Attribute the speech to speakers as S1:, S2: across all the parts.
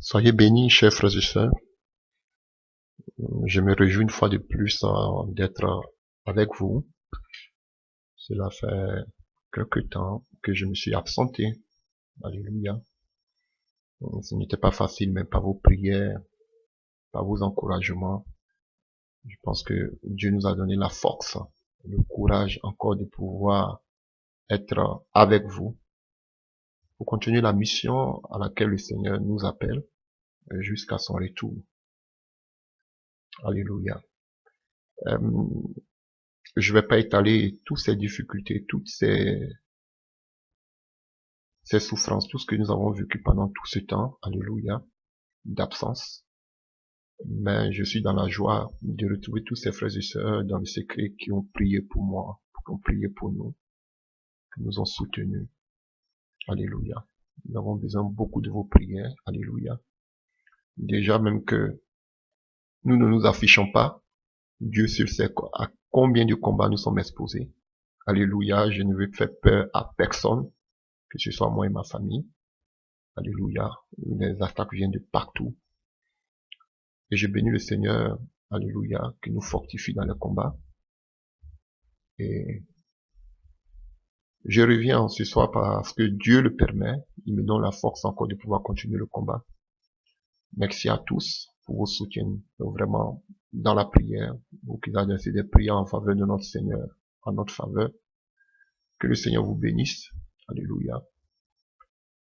S1: Soyez bénis, chers frères et sœurs. Je me réjouis une fois de plus d'être avec vous. Cela fait quelque temps que je me suis absenté. Alléluia. Ce n'était pas facile, mais par vos prières, par vos encouragements, je pense que Dieu nous a donné la force, le courage encore de pouvoir être avec vous pour continuer la mission à laquelle le Seigneur nous appelle jusqu'à son retour. Alléluia. Je vais pas étaler toutes ces difficultés, toutes ces souffrances, tout ce que nous avons vécu pendant tout ce temps, alléluia, d'absence. Mais je suis dans la joie de retrouver tous ces frères et sœurs dans le secret qui ont prié pour moi, qui ont prié pour nous, qui nous ont soutenus. Alléluia. Nous avons besoin beaucoup de vos prières. Alléluia. Déjà même que nous ne nous affichons pas, Dieu seul sait à combien de combats nous sommes exposés. Alléluia. Je ne veux faire peur à personne, que ce soit moi et ma famille. Alléluia. Les attaques viennent de partout. Et je bénis le Seigneur, alléluia, qui nous fortifie dans le combat. Et je reviens ce soir parce que Dieu le permet. Il me donne la force encore de pouvoir continuer le combat. Merci à tous pour vos soutiens. Donc vraiment, dans la prière, vous qui avez fait des prières en faveur de notre Seigneur, en notre faveur. Que le Seigneur vous bénisse. Alléluia.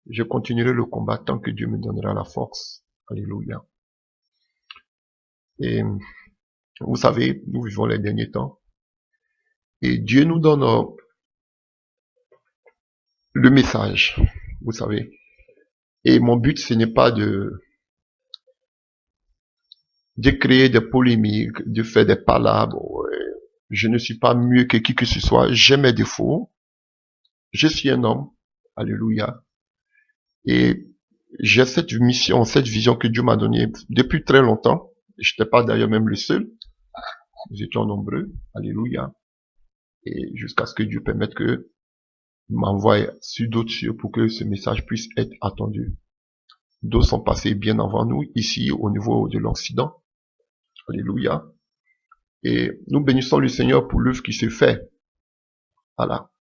S1: Je continuerai le combat tant que Dieu me donnera la force. Alléluia. Et vous savez, nous vivons les derniers temps. Et Dieu nous donne le message, vous savez. Et mon but, ce n'est pas de créer des polémiques, de faire des palabres. Je ne suis pas mieux que qui que ce soit. J'ai mes défauts. Je suis un homme. Alléluia. Et j'ai cette mission, cette vision que Dieu m'a donnée depuis très longtemps. Je n'étais pas d'ailleurs même le seul. Nous étions nombreux. Alléluia. Et jusqu'à ce que Dieu permette que m'envoie sur d'autres cieux pour que ce message puisse être attendu. D'autres sont passés bien avant nous, ici, au niveau de l'Occident. Alléluia. Et nous bénissons le Seigneur pour l'œuvre qui se fait. Voilà.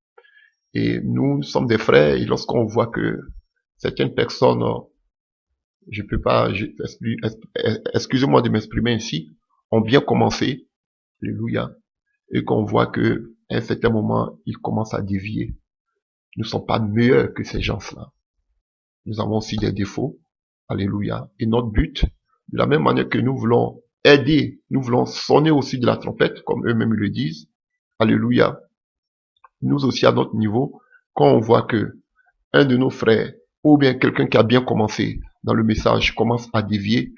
S1: Et nous sommes des frères, et lorsqu'on voit que certaines personnes, je peux pas, excusez-moi de m'exprimer ainsi, ont bien commencé. Alléluia. Et qu'on voit que, à un certain moment, ils commencent à dévier. Nous ne sommes pas meilleurs que ces gens-là. Nous avons aussi des défauts. Alléluia. Et notre but, de la même manière que nous voulons aider, nous voulons sonner aussi de la trompette, comme eux-mêmes le disent. Alléluia. Nous aussi, à notre niveau, quand on voit que un de nos frères, ou bien quelqu'un qui a bien commencé dans le message, commence à dévier,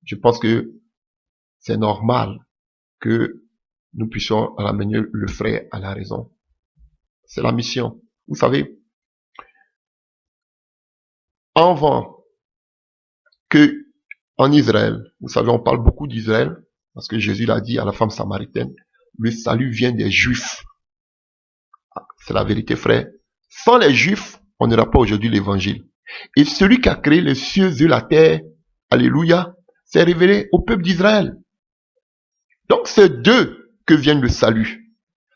S1: je pense que c'est normal que nous puissions ramener le frère à la raison. C'est la mission. Vous savez, avant que en Israël, vous savez, on parle beaucoup d'Israël, parce que Jésus l'a dit à la femme samaritaine, le salut vient des Juifs. C'est la vérité, frère. Sans les Juifs, on n'aura pas aujourd'hui l'évangile. Et celui qui a créé les cieux et la terre, alléluia, s'est révélé au peuple d'Israël. Donc c'est d'eux que vient le salut.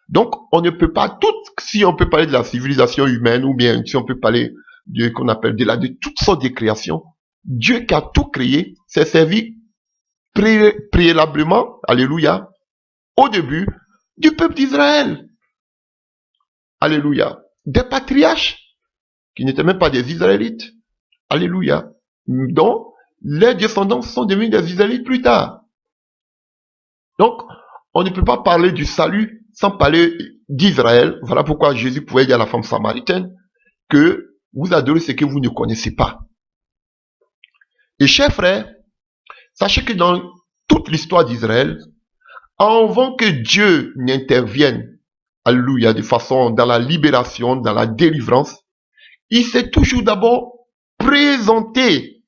S1: Donc on ne peut pas si on peut parler de la civilisation humaine, ou bien si on peut parler de qu'on appelle de toutes sortes de créations, Dieu qui a tout créé s'est servi préalablement, alléluia, au début du peuple d'Israël. Alléluia. Des patriarches qui n'étaient même pas des Israélites. Alléluia. Donc, les descendants sont devenus des Israélites plus tard. Donc, on ne peut pas parler du salut sans parler d'Israël. Voilà pourquoi Jésus pouvait dire à la femme samaritaine que vous adorez ce que vous ne connaissez pas. Et chers frères, sachez que dans toute l'histoire d'Israël, avant que Dieu n'intervienne, alléluia, de façon dans la libération, dans la délivrance, il s'est toujours d'abord présenté.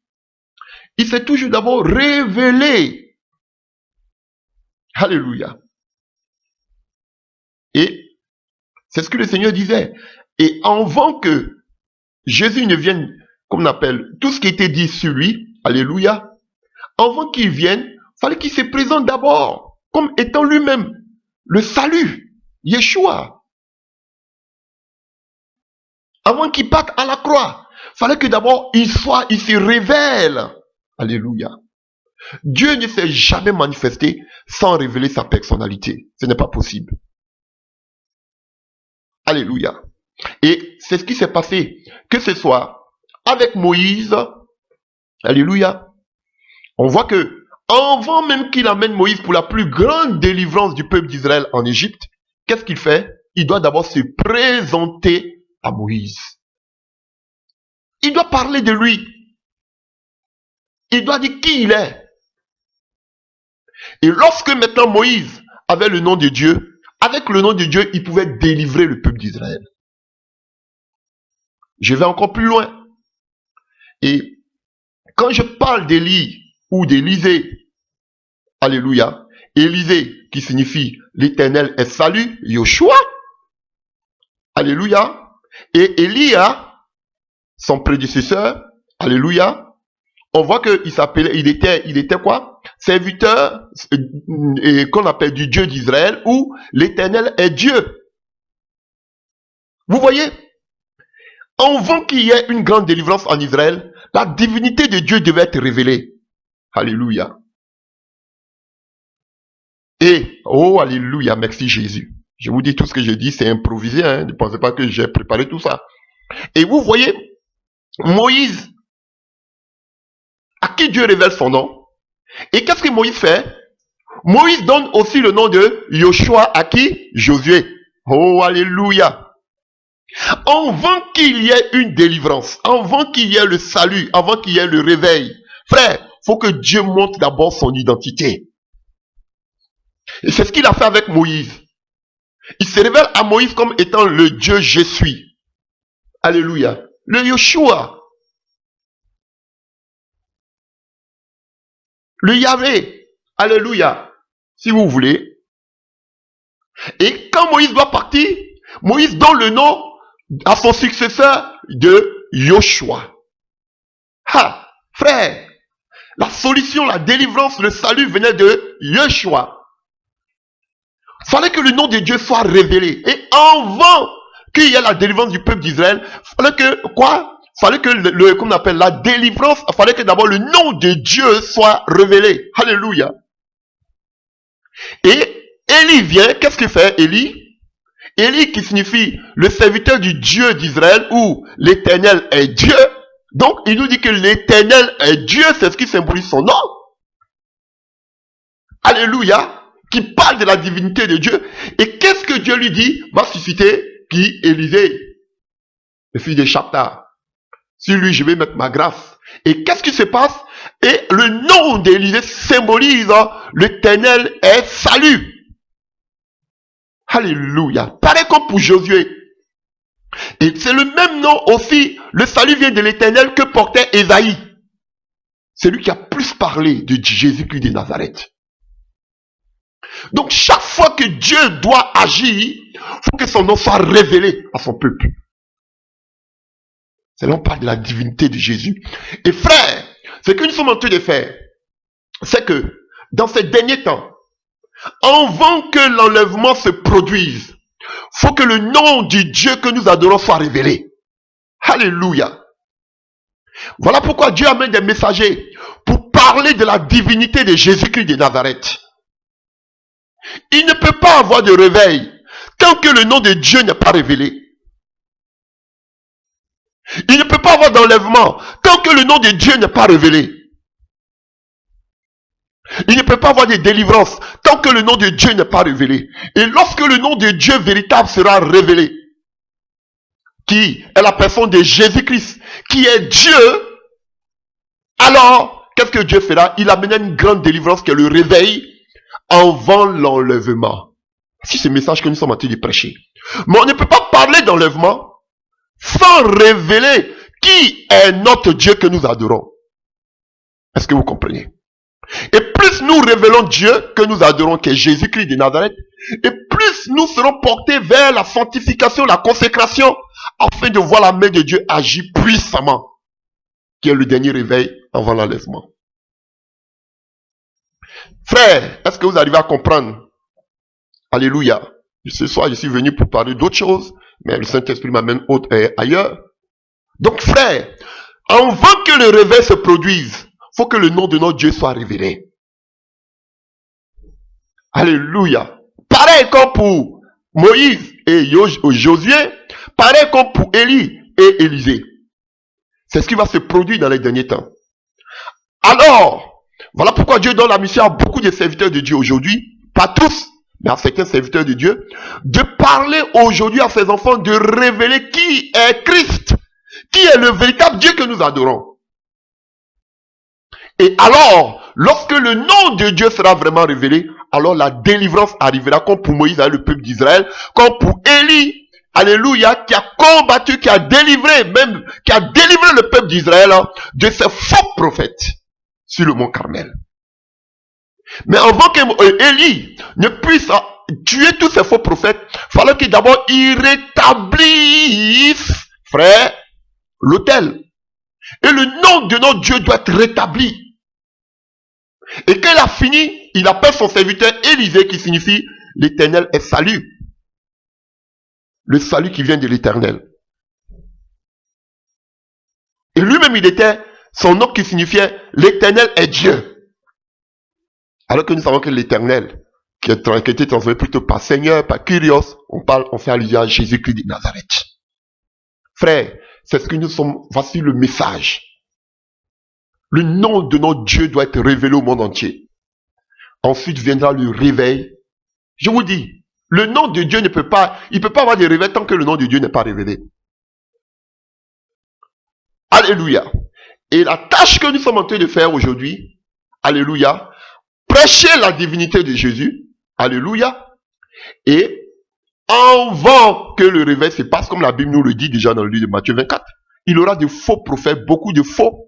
S1: Il s'est toujours d'abord révélé. Alléluia. Et c'est ce que le Seigneur disait. Et avant que Jésus ne vienne, comme on appelle, tout ce qui était dit sur lui, Alléluia. Avant qu'il vienne, fallait qu'il se présente d'abord comme étant lui-même le salut, Yeshua. Avant qu'il parte à la croix, fallait que d'abord il se révèle. Alléluia. Dieu ne s'est jamais manifesté sans révéler sa personnalité. Ce n'est pas possible. Alléluia. Et c'est ce qui s'est passé. Que ce soit avec Moïse, alléluia. On voit que avant même qu'il amène Moïse pour la plus grande délivrance du peuple d'Israël en Égypte, qu'est-ce qu'il fait? Il doit d'abord se présenter à Moïse. Il doit parler de lui. Il doit dire qui il est. Et lorsque maintenant Moïse avait le nom de Dieu, avec le nom de Dieu, il pouvait délivrer le peuple d'Israël. Je vais encore plus loin. Et quand je parle d'Élie ou d'Élisée, alléluia, Élisée qui signifie l'Éternel est salut, Yoshua, alléluia, et Élia, son prédécesseur, alléluia, on voit qu'il s'appelait, il était quoi? Serviteur, qu'on appelle du Dieu d'Israël, où l'Éternel est Dieu. Vous voyez? Avant qu'il y ait une grande délivrance en Israël, la divinité de Dieu devait être révélée. Alléluia. Et, oh, alléluia, merci Jésus. Je vous dis tout ce que je dis, c'est improvisé, hein. Ne pensez pas que j'ai préparé tout ça. Et vous voyez, Moïse, à qui Dieu révèle son nom. Et qu'est-ce que Moïse fait? Moïse donne aussi le nom de Yoshua à qui? Josué. Oh, alléluia. Avant qu'il y ait une délivrance, avant qu'il y ait le salut, avant qu'il y ait le réveil, frère, faut que Dieu montre d'abord son identité. Et c'est ce qu'il a fait avec Moïse. Il se révèle à Moïse comme étant le Dieu je suis. Alléluia. Le Yoshua. Le Yahvé. Alléluia. Si vous voulez. Et quand Moïse doit partir, Moïse donne le nom à son successeur de Yoshua. Ah, frère, la solution, la délivrance, le salut venait de Yoshua. Fallait que le nom de Dieu soit révélé. Et avant qu'il y ait la délivrance du peuple d'Israël, fallait que quoi? Fallait que qu'on appelle la délivrance, fallait que d'abord le nom de Dieu soit révélé. Alléluia. Et Élie vient, qu'est-ce qu'il fait Élie? Élie qui signifie le serviteur du Dieu d'Israël ou l'Éternel est Dieu. Donc il nous dit que l'Éternel est Dieu, c'est ce qui symbolise son nom. Alléluia. Qui parle de la divinité de Dieu. Et qu'est-ce que Dieu lui dit? Va susciter qui? Élisée, le fils de Shapta. Sur lui, je vais mettre ma grâce. Et qu'est-ce qui se passe? Et le nom d'Élisée symbolise l'Éternel est salut. Alléluia. Pareil comme pour Josué. Et c'est le même nom aussi. Le salut vient de l'Éternel que portait Ésaïe. C'est lui qui a plus parlé de Jésus-Christ de Nazareth. Donc chaque fois que Dieu doit agir, il faut que son nom soit révélé à son peuple. C'est là on parle de la divinité de Jésus. Et frère, ce que nous sommes en train de faire, c'est que dans ces derniers temps, avant que l'enlèvement se produise, faut que le nom du Dieu que nous adorons soit révélé. Alléluia. Voilà pourquoi Dieu amène des messagers pour parler de la divinité de Jésus-Christ de Nazareth. Il ne peut pas avoir de réveil tant que le nom de Dieu n'est pas révélé. Il ne peut pas avoir d'enlèvement tant que le nom de Dieu n'est pas révélé. Il ne peut pas avoir de délivrance tant que le nom de Dieu n'est pas révélé. Et lorsque le nom de Dieu véritable sera révélé, qui est la personne de Jésus-Christ, qui est Dieu, alors, qu'est-ce que Dieu fera? Il amène une grande délivrance qui est le réveil avant l'enlèvement. C'est ce message que nous sommes en train de prêcher. Mais on ne peut pas parler d'enlèvement sans révéler qui est notre Dieu que nous adorons. Est-ce que vous comprenez? Et plus nous révélons Dieu que nous adorons, qui est Jésus-Christ de Nazareth, et plus nous serons portés vers la sanctification, la consécration, afin de voir la main de Dieu agir puissamment. qui est le dernier réveil avant l'enlèvement. Frère, est-ce que vous arrivez à comprendre? Alléluia. Ce soir, je suis venu pour parler d'autre chose, mais le Saint-Esprit m'amène ailleurs. Donc, frère, avant que le réveil se produise, il faut que le nom de notre Dieu soit révélé. Alléluia. Pareil comme pour Moïse et Josué, pareil comme pour Élie et Élisée. C'est ce qui va se produire dans les derniers temps. Alors, voilà pourquoi Dieu donne la mission à beaucoup de serviteurs de Dieu aujourd'hui, pas tous, mais à certains serviteurs de Dieu, de parler aujourd'hui à ses enfants, de révéler qui est Christ, qui est le véritable Dieu que nous adorons. Et alors, lorsque le nom de Dieu sera vraiment révélé, alors la délivrance arrivera comme pour Moïse avec le peuple d'Israël, comme pour Élie, alléluia, qui a combattu, qui a délivré le peuple d'Israël de ces faux prophètes sur le mont Carmel. Mais avant que Élie ne puisse tuer tous ces faux prophètes, il fallait que d'abord il rétablisse, frère, l'autel. Et le nom de notre Dieu doit être rétabli. Et quand il a fini, il appelle son serviteur Élisée, qui signifie l'Éternel est salut. Le salut qui vient de l'Éternel. Et lui-même, il était son nom qui signifiait l'Éternel est Dieu. Alors que nous savons que l'Éternel, qui était transformé plutôt par Seigneur, par Kyrios, on fait allusion à Jésus-Christ de Nazareth. Frère, c'est ce que nous sommes, voici le message. Le nom de notre Dieu doit être révélé au monde entier. Ensuite viendra le réveil. Je vous dis, le nom de Dieu il peut pas avoir de réveil tant que le nom de Dieu n'est pas révélé. Alléluia. Et la tâche que nous sommes en train de faire aujourd'hui, alléluia, prêcher la divinité de Jésus, alléluia, et avant que le réveil se passe, comme la Bible nous le dit déjà dans le livre de Matthieu 24, il y aura de faux prophètes, beaucoup de faux.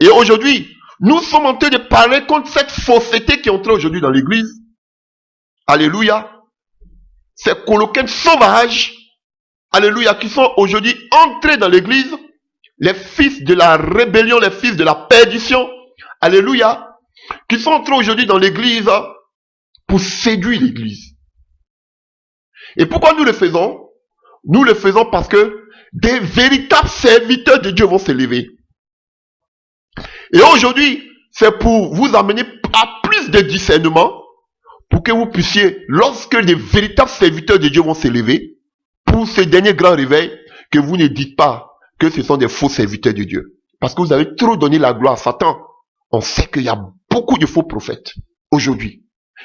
S1: Et aujourd'hui, nous sommes en train de parler contre cette fausseté qui est entrée aujourd'hui dans l'église. Alléluia. Ces coloquins sauvages, alléluia, qui sont aujourd'hui entrés dans l'église, les fils de la rébellion, les fils de la perdition, alléluia, qui sont entrés aujourd'hui dans l'église pour séduire l'église. Et pourquoi nous le faisons? Nous le faisons parce que des véritables serviteurs de Dieu vont s'élever. Et aujourd'hui, c'est pour vous amener à plus de discernement, pour que vous puissiez, lorsque les véritables serviteurs de Dieu vont s'élever, pour ce dernier grand réveil, que vous ne dites pas que ce sont des faux serviteurs de Dieu. Parce que vous avez trop donné la gloire à Satan. On sait qu'il y a beaucoup de faux prophètes aujourd'hui.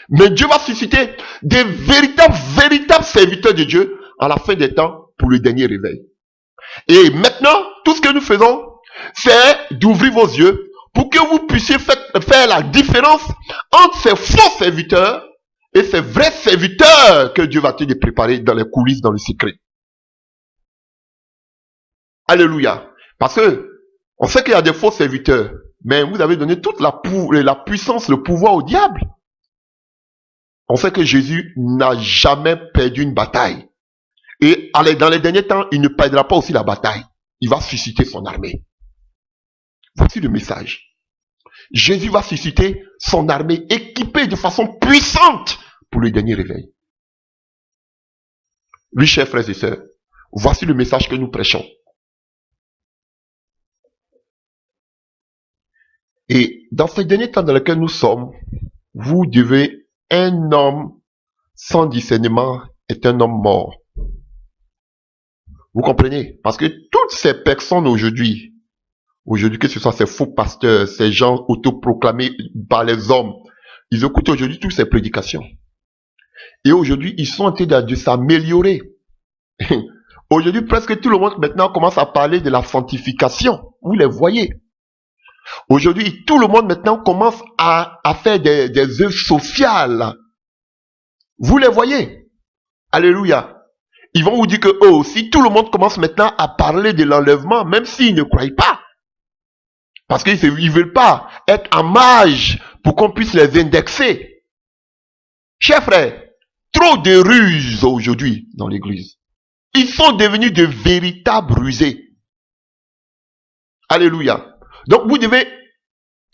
S1: Mais Dieu va susciter des véritables serviteurs de Dieu à la fin des temps pour le dernier réveil. Et maintenant, tout ce que nous faisons, c'est d'ouvrir vos yeux pour que vous puissiez faire la différence entre ces faux serviteurs et ces vrais serviteurs que Dieu va te préparer dans les coulisses, dans le secret. Alléluia. Parce que on sait qu'il y a des faux serviteurs, mais vous avez donné toute la puissance, le pouvoir au diable. On sait que Jésus n'a jamais perdu une bataille. Et dans les derniers temps, il ne perdra pas aussi la bataille. Il va susciter son armée. Voici le message. Jésus va susciter son armée équipée de façon puissante pour le dernier réveil. Oui, chers frères et sœurs, voici le message que nous prêchons. Et dans ces derniers temps dans lesquels nous sommes, vous devez, un homme sans discernement est un homme mort. Vous comprenez? Parce que toutes ces personnes aujourd'hui, que ce soit ces faux pasteurs, ces gens autoproclamés par les hommes, ils écoutent aujourd'hui toutes ces prédications. Et aujourd'hui, ils sont en train de s'améliorer. Aujourd'hui, presque tout le monde maintenant commence à parler de la sanctification. Vous les voyez. Aujourd'hui, tout le monde maintenant commence à faire des œuvres sociales. Vous les voyez. Alléluia. Ils vont vous dire que eux aussi, tout le monde commence maintenant à parler de l'enlèvement, même s'ils ne croient pas. Parce qu'ils ne veulent pas être en marge pour qu'on puisse les indexer. Chers frères, trop de ruses aujourd'hui dans l'église. Ils sont devenus de véritables rusés. Alléluia. Donc vous devez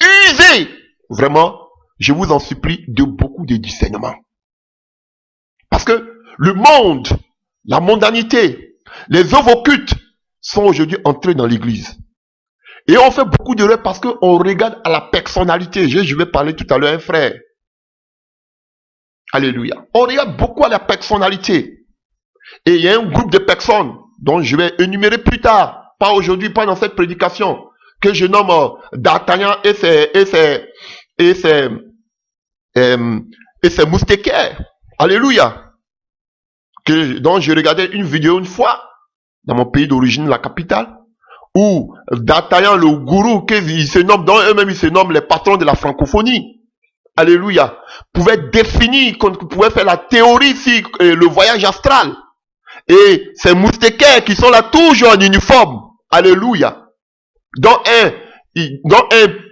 S1: user, vraiment, je vous en supplie, de beaucoup de discernement. Parce que le monde, la mondanité, les œuvres occultes sont aujourd'hui entrés dans l'église. Et on fait beaucoup d'erreurs parce qu'on regarde à la personnalité. Je vais parler tout à l'heure, un frère. Alléluia. On regarde beaucoup à la personnalité. Et il y a un groupe de personnes dont je vais énumérer plus tard, pas aujourd'hui, pas dans cette prédication, que je nomme D'Artagnan et ses mousquetaires. Alléluia. Dont je regardais une vidéo une fois, dans mon pays d'origine, la capitale, où D'Artagnan, le gourou, dont eux-mêmes ils se nomment les patrons de la francophonie, alléluia, pouvait définir, qu'on pouvait faire la théorie sur le voyage astral. Et ces mousquetaires qui sont là toujours en uniforme, alléluia, dont un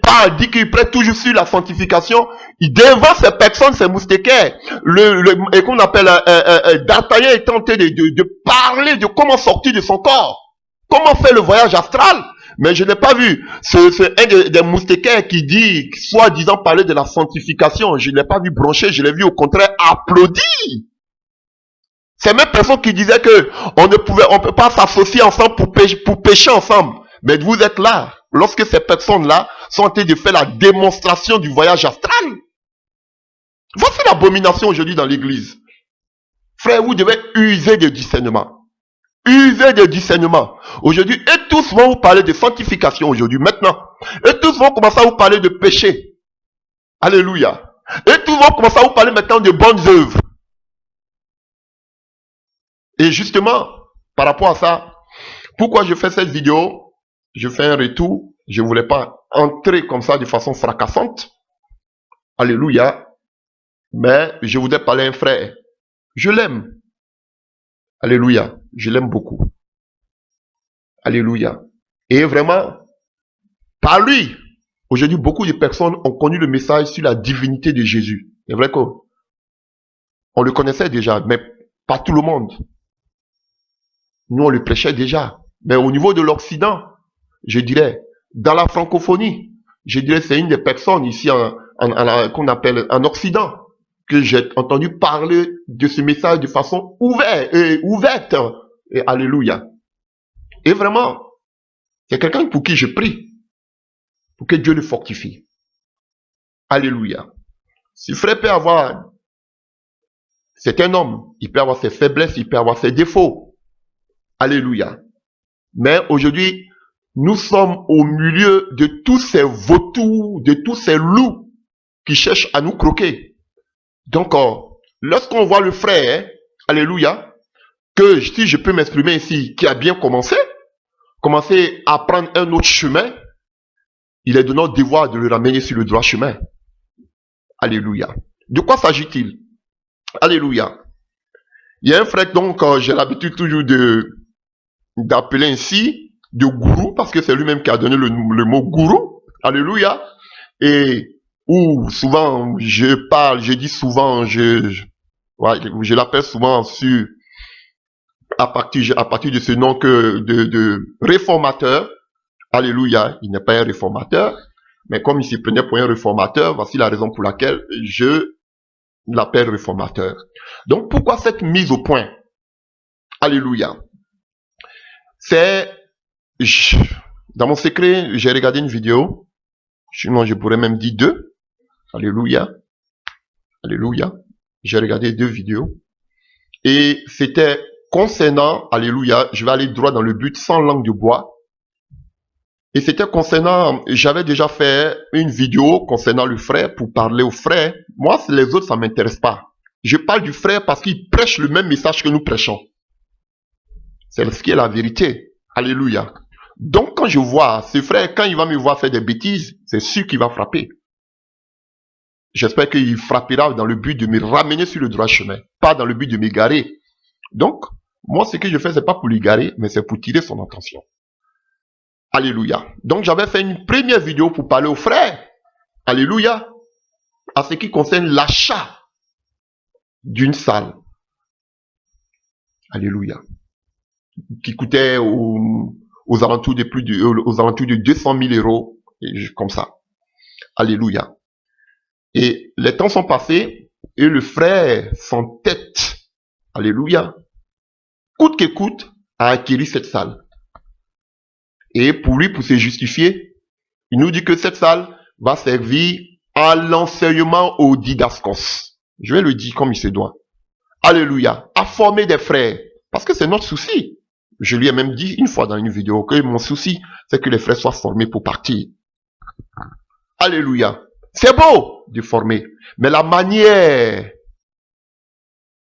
S1: parle, dit qu'il prête toujours sur la sanctification, il devant ces personnes, ces mousquetaires, et qu'on appelle D'Artagnan est tenté de parler de comment sortir de son corps, comment faire le voyage astral. Mais je n'ai pas vu un des mousquetaires qui dit, soi-disant parler de la sanctification, je ne l'ai pas vu broncher, je l'ai vu au contraire applaudir. C'est même personne qui disait que on peut pas s'associer ensemble pour pécher ensemble. Mais vous êtes là, lorsque ces personnes-là sont en train de faire la démonstration du voyage astral. Voici l'abomination aujourd'hui dans l'église. Frère, vous devez user de discernement. Usez de discernement. Aujourd'hui, et tous vont vous parler de sanctification aujourd'hui, maintenant. Et tous vont commencer à vous parler de péché. Alléluia. Et tous vont commencer à vous parler maintenant de bonnes œuvres. Et justement, par rapport à ça, pourquoi je fais cette vidéo? Je fais un retour. Je ne voulais pas entrer comme ça de façon fracassante. Alléluia. Mais je voudrais parler à un frère. Je l'aime. Alléluia. Je l'aime beaucoup. Alléluia. Et vraiment, par lui, aujourd'hui, beaucoup de personnes ont connu le message sur la divinité de Jésus. C'est vrai qu'on le connaissait déjà, mais pas tout le monde. Nous, on le prêchait déjà. Mais au niveau de l'Occident, je dirais, dans la francophonie, je dirais, c'est une des personnes ici qu'on appelle en Occident, que j'ai entendu parler de ce message de façon ouverte. Et alléluia. Et vraiment, c'est quelqu'un pour qui je prie, pour que Dieu le fortifie. Alléluia. Si frère peut avoir, c'est un homme, il peut avoir ses faiblesses, il peut avoir ses défauts. Alléluia. Mais aujourd'hui, nous sommes au milieu de tous ces vautours, de tous ces loups qui cherchent à nous croquer. Donc, lorsqu'on voit le frère, alléluia, que si je peux m'exprimer ici, qui a bien commencé à prendre un autre chemin, il est de notre devoir de le ramener sur le droit chemin. Alléluia. De quoi s'agit-il? Alléluia. Il y a un frère, donc, j'ai l'habitude toujours d'appeler ainsi, de gourou, parce que c'est lui-même qui a donné le mot gourou. Alléluia. Et où souvent, je dis souvent, je l'appelle souvent à partir de ce nom de réformateur. Alléluia. Il n'est pas un réformateur, mais comme il se prenait pour un réformateur, voici la raison pour laquelle je l'appelle réformateur. Donc, pourquoi cette mise au point? Alléluia. Dans mon secret, j'ai regardé une vidéo. Sinon, je pourrais même dire 2. Alléluia. Alléluia. J'ai regardé 2 vidéos. Et c'était concernant, alléluia, je vais aller droit dans le but, sans langue de bois. Et c'était concernant, j'avais déjà fait une vidéo concernant le frère pour parler au frère. Moi, les autres, ça ne m'intéresse pas. Je parle du frère parce qu'il prêche le même message que nous prêchons. C'est ce qui est la vérité. Alléluia. Donc, quand je vois ce frère, quand il va me voir faire des bêtises, c'est sûr qu'il va frapper. J'espère qu'il frappera dans le but de me ramener sur le droit chemin, pas dans le but de m'égarer. Donc, moi, ce que je fais, c'est pas pour l'égarer, mais c'est pour tirer son attention. Alléluia. Donc, j'avais fait une première vidéo pour parler aux frères. Alléluia. À ce qui concerne l'achat d'une salle. Alléluia. Qui coûtait au aux alentours aux alentours de 200 000 euros, comme ça. Alléluia. Et les temps sont passés et le frère s'entête, alléluia, coûte que coûte, à acquérir cette salle. Et pour lui, pour se justifier, il nous dit que cette salle va servir à l'enseignement au didascos. Je vais le dire comme il se doit. Alléluia. À former des frères. Parce que c'est notre souci. Je lui ai même dit une fois dans une vidéo que mon souci, c'est que les frères soient formés pour partir. Alléluia. C'est beau de former. Mais la manière,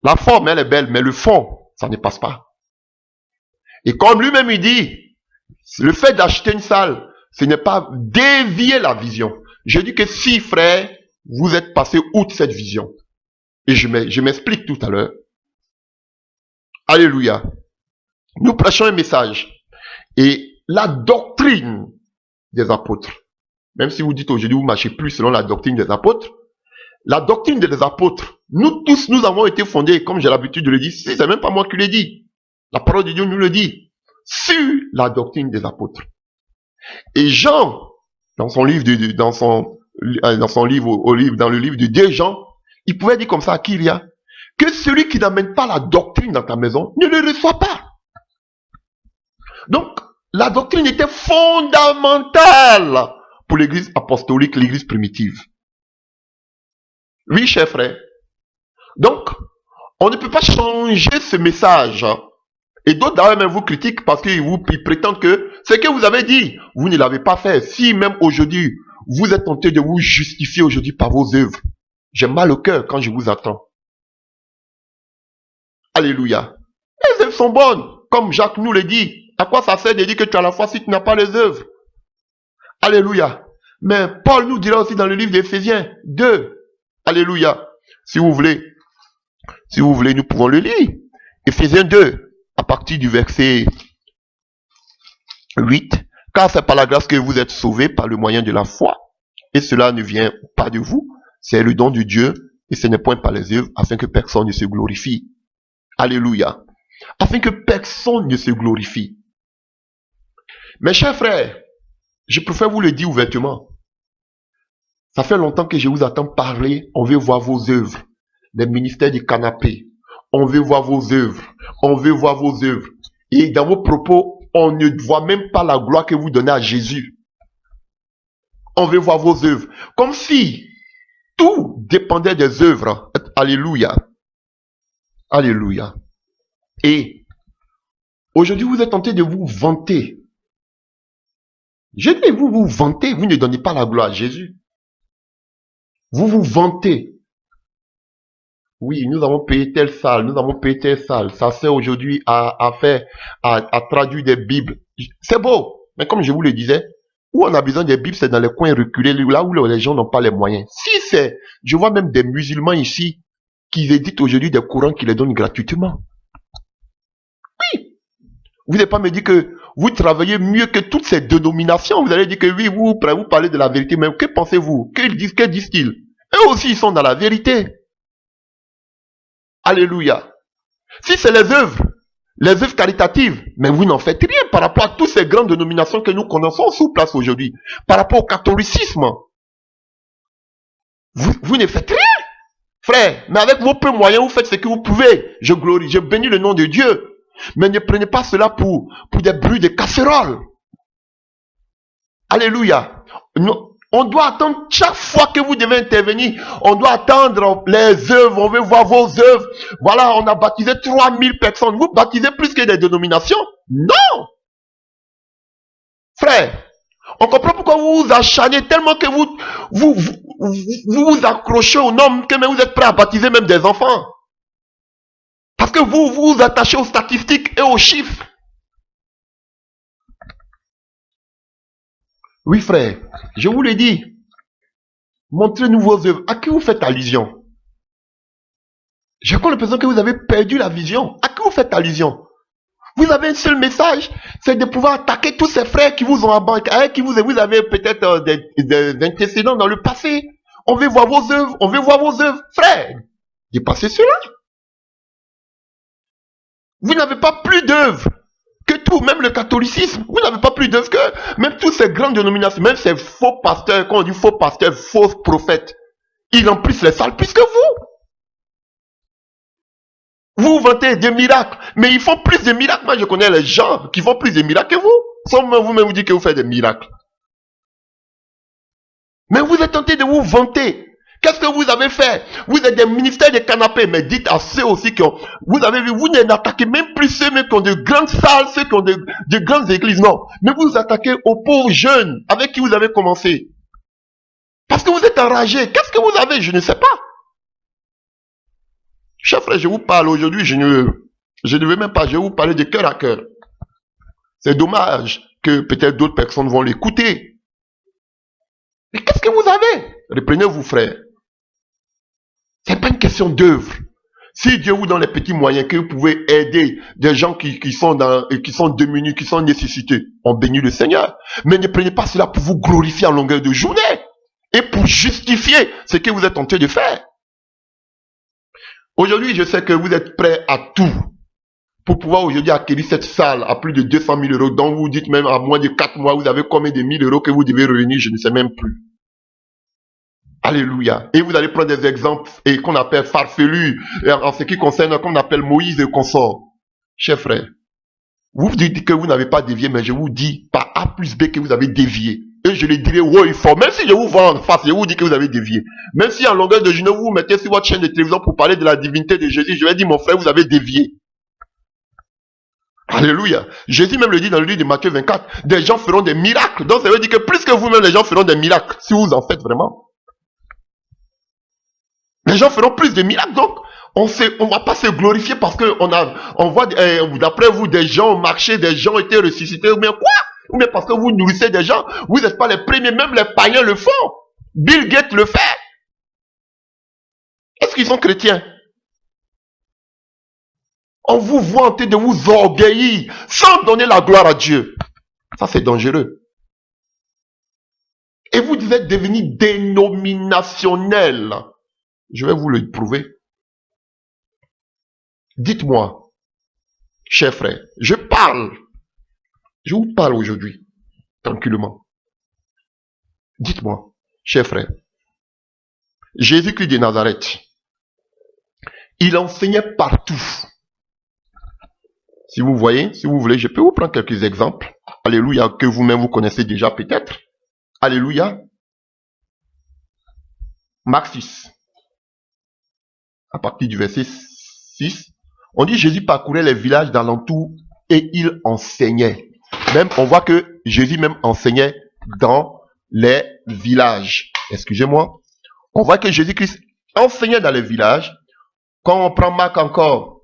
S1: la forme, elle est belle, mais le fond, ça ne passe pas. Et comme lui-même il dit, le fait d'acheter une salle, ce n'est pas dévier la vision. Je dis que si, frère, vous êtes passé outre cette vision. Et je m'explique tout à l'heure. Alléluia. Nous prêchons un message. Et la doctrine des apôtres, même si vous dites aujourd'hui vous marchez plus selon la doctrine des apôtres, la doctrine des apôtres, nous tous, nous avons été fondés, comme j'ai l'habitude de le dire, c'est même pas moi qui le dis. La parole de Dieu nous le dit, sur la doctrine des apôtres. Et Jean, dans son livre, dans le livre de 2 Jean, il pouvait dire comme ça à Kyria, que celui qui n'amène pas la doctrine dans ta maison ne le reçoit pas. Donc, la doctrine était fondamentale pour l'église apostolique, l'église primitive. Oui, chers frères. Donc, on ne peut pas changer ce message. Et d'autres d'ailleurs même vous critiquent parce qu'ils prétendent que ce que vous avez dit, vous ne l'avez pas fait. Si même aujourd'hui, vous êtes tenté de vous justifier aujourd'hui par vos œuvres, j'ai mal au cœur quand je vous attends. Alléluia. Les œuvres sont bonnes, comme Jacques nous le dit. À quoi ça sert de dire que tu as la foi si tu n'as pas les œuvres? Alléluia. Mais Paul nous dira aussi dans le livre d'Éphésiens 2. Alléluia. Si vous voulez, nous pouvons le lire. Éphésiens 2, à partir du verset 8. Car c'est par la grâce que vous êtes sauvés par le moyen de la foi. Et cela ne vient pas de vous. C'est le don de Dieu. Et ce n'est point par les œuvres, afin que personne ne se glorifie. Alléluia. Afin que personne ne se glorifie. Mes chers frères, je préfère vous le dire ouvertement. Ça fait longtemps que je vous attends parler. On veut voir vos œuvres. Les ministères du canapé. On veut voir vos œuvres. On veut voir vos œuvres. Et dans vos propos, on ne voit même pas la gloire que vous donnez à Jésus. On veut voir vos œuvres. Comme si tout dépendait des œuvres. Alléluia. Alléluia. Et aujourd'hui, vous êtes tenté de vous vanter. Je dis, vous vous vantez, vous ne donnez pas la gloire à Jésus. Vous vous vantez. Oui, nous avons payé telle salle, nous avons payé telle salle. Ça sert aujourd'hui à traduire des Bibles. C'est beau, mais comme je vous le disais, où on a besoin des Bibles, c'est dans les coins reculés, là où les gens n'ont pas les moyens. Je vois même des musulmans ici qui éditent aujourd'hui des courants qui les donnent gratuitement. Oui, vous n'allez pas me dire que vous travaillez mieux que toutes ces dénominations. Vous allez dire que oui, vous parlez de la vérité, mais que pensez-vous? Que disent-ils? Eux aussi, ils sont dans la vérité. Alléluia. Si c'est les œuvres caritatives, mais vous n'en faites rien par rapport à toutes ces grandes dénominations que nous connaissons sous place aujourd'hui, par rapport au catholicisme. Vous ne faites rien, frère, mais avec vos peu moyens, vous faites ce que vous pouvez. Je bénis le nom de Dieu. Mais ne prenez pas cela pour des bruits de casseroles. Alléluia. On doit attendre chaque fois que vous devez intervenir. On doit attendre les œuvres. On veut voir vos œuvres. Voilà, on a baptisé 3000 personnes. Vous baptisez plus que des dénominations? Non. Frère, on comprend pourquoi vous vous acharnez tellement que vous accrochez au nom que même vous êtes prêt à baptiser même des enfants. Parce que vous vous attachez aux statistiques et aux chiffres. Oui, frère, je vous l'ai dit. Montrez-nous vos œuvres. À qui vous faites allusion? J'ai encore l'impression que vous avez perdu la vision. À qui vous faites allusion? Vous avez un seul message, c'est de pouvoir attaquer tous ces frères qui vous ont abandonné, avec qui vous avez peut-être des antécédents dans le passé. On veut voir vos œuvres, on veut voir vos œuvres. Frère, dépassez cela. Vous n'avez pas plus d'œuvres que tout, même le catholicisme, vous n'avez pas plus d'œuvre que même toutes ces grandes dénominations, même ces faux pasteurs, quand on dit faux pasteurs, faux prophètes, ils remplissent les salles plus que vous. Vous vantez des miracles, mais ils font plus de miracles. Moi, je connais les gens qui font plus de miracles que vous. Sans vous-même vous dites que vous faites des miracles. Mais vous êtes tenté de vous vanter. Qu'est-ce que vous avez fait? Vous êtes des ministères de canapés, mais dites à ceux aussi qui ont... Vous avez vu, vous n'attaquez même plus ceux qui ont de grandes salles, ceux qui ont de grandes églises, non. Mais vous vous attaquez aux pauvres jeunes avec qui vous avez commencé. Parce que vous êtes enragés. Qu'est-ce que vous avez? Je ne sais pas. Chers frères, je vous parle aujourd'hui, je ne veux même pas, je vais vous parler de cœur à cœur. C'est dommage que peut-être d'autres personnes vont l'écouter. Mais qu'est-ce que vous avez? Reprenez-vous, frères. C'est pas une question d'œuvre. Si Dieu vous donne les petits moyens que vous pouvez aider des gens qui sont démunis, qui sont nécessités, on bénit le Seigneur. Mais ne prenez pas cela pour vous glorifier en longueur de journée et pour justifier ce que vous êtes en train de faire. Aujourd'hui, je sais que vous êtes prêts à tout pour pouvoir aujourd'hui acquérir cette salle à plus de 200 000 euros, dont vous dites même à moins de 4 mois, vous avez combien de 1000 euros que vous devez réunir, je ne sais même plus. Alléluia. Et vous allez prendre des exemples et qu'on appelle farfelus en ce qui concerne, qu'on appelle Moïse et consort. Chers frères, vous dites que vous n'avez pas dévié, mais je vous dis par A plus B que vous avez dévié. Et je le dirai haut et fort. Même si je vous vois en face, je vous dis que vous avez dévié. Même si en longueur de journée, vous vous mettez sur votre chaîne de télévision pour parler de la divinité de Jésus, je vais dire, mon frère, vous avez dévié. Alléluia. Jésus même le dit dans le livre de Matthieu 24, des gens feront des miracles. Donc ça veut dire que plus que vous-même, les gens feront des miracles, si vous en faites vraiment. Les gens feront plus de miracles, donc on va pas se glorifier parce que on voit, d'après vous, des gens au marché, des gens ont été ressuscités, ou bien quoi? Ou bien parce que vous nourrissez des gens, vous n'êtes pas les premiers, même les païens le font. Bill Gates le fait. Est-ce qu'ils sont chrétiens? On vous voit en train de vous orgueillir sans donner la gloire à Dieu. Ça, c'est dangereux. Et vous devez devenir dénominationnel. Je vais vous le prouver. Dites-moi, chers frères, je vous parle aujourd'hui, tranquillement. Dites-moi, chers frères, Jésus-Christ de Nazareth, il enseignait partout. Si vous voyez, si vous voulez, je peux vous prendre quelques exemples. Alléluia, que vous-même vous connaissez déjà peut-être. Alléluia. Marc 6. À partir du verset 6, on dit Jésus parcourait les villages d'alentour et il enseignait. Même, on voit que Jésus même enseignait dans les villages. Excusez-moi. On voit que Jésus-Christ enseignait dans les villages. Quand on prend Marc encore,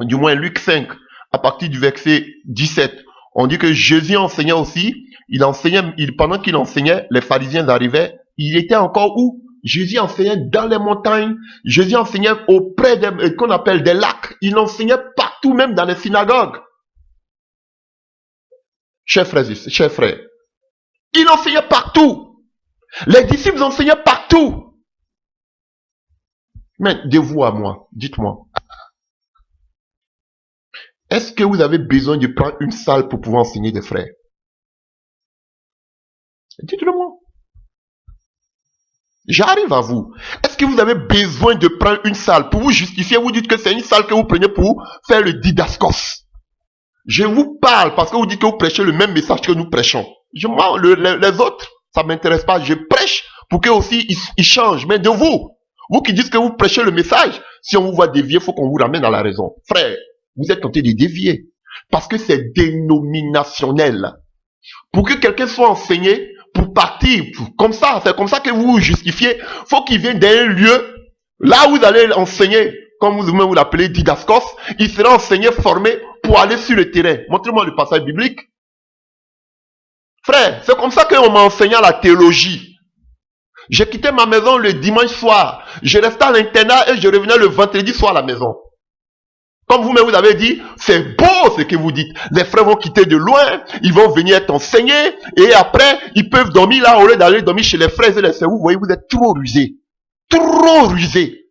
S1: du moins Luc 5, à partir du verset 17, on dit que Jésus enseignait aussi. Il enseignait, pendant qu'il enseignait, les pharisiens arrivaient. Il était encore où? Jésus enseignait dans les montagnes. Jésus enseignait auprès des, qu'on appelle des lacs. Il enseignait partout, même dans les synagogues. Chers frères, il enseignait partout. Les disciples enseignaient partout. Mais de vous à moi, dites-moi. Est-ce que vous avez besoin de prendre une salle pour pouvoir enseigner des frères? Dites-le-moi. J'arrive à vous. Est-ce que vous avez besoin de prendre une salle pour vous justifier? Vous dites que c'est une salle que vous prenez pour faire le didascos. Je vous parle parce que vous dites que vous prêchez le même message que nous prêchons. Les autres, ça ne m'intéresse pas. Je prêche pour que aussi ils changent. Mais de vous, vous qui dites que vous prêchez le message, si on vous voit dévier, il faut qu'on vous ramène à la raison. Frère, vous êtes tenté de dévier parce que c'est dénominationnel. Pour que quelqu'un soit enseigné, pour partir, comme ça, c'est comme ça que vous vous justifiez. Faut qu'il vienne d'un lieu, là où vous allez enseigner, comme vous-même vous l'appelez didascos, il sera enseigné, formé pour aller sur le terrain. Montrez-moi le passage biblique. Frère, c'est comme ça qu'on m'a enseigné la théologie. J'ai quitté ma maison le dimanche soir. Je restais à l'internat et je revenais le vendredi soir à la maison. Comme vous-même vous avez dit, c'est beau ce que vous dites. Les frères vont quitter de loin, ils vont venir être enseignés, et après, ils peuvent dormir là, au lieu d'aller dormir chez les frères et les sœurs. Vous voyez, vous êtes trop rusés. Trop rusés.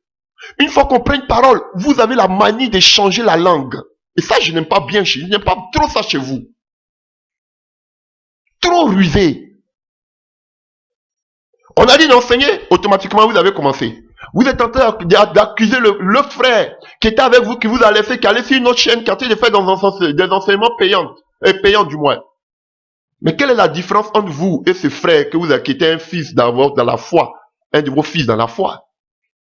S1: Une fois qu'on prend une parole, vous avez la manie de changer la langue. Et ça, je n'aime pas bien, je n'aime pas trop ça chez vous. Trop rusé. On a dit d'enseigner, automatiquement vous avez commencé. Vous êtes en train d'accuser le frère qui était avec vous, qui vous a laissé, qui allait sur une autre chaîne, qui a été fait des enseignements payants du moins. Mais quelle est la différence entre vous et ce frère que vous avez, qui était un fils dans la foi, un de vos fils dans la foi?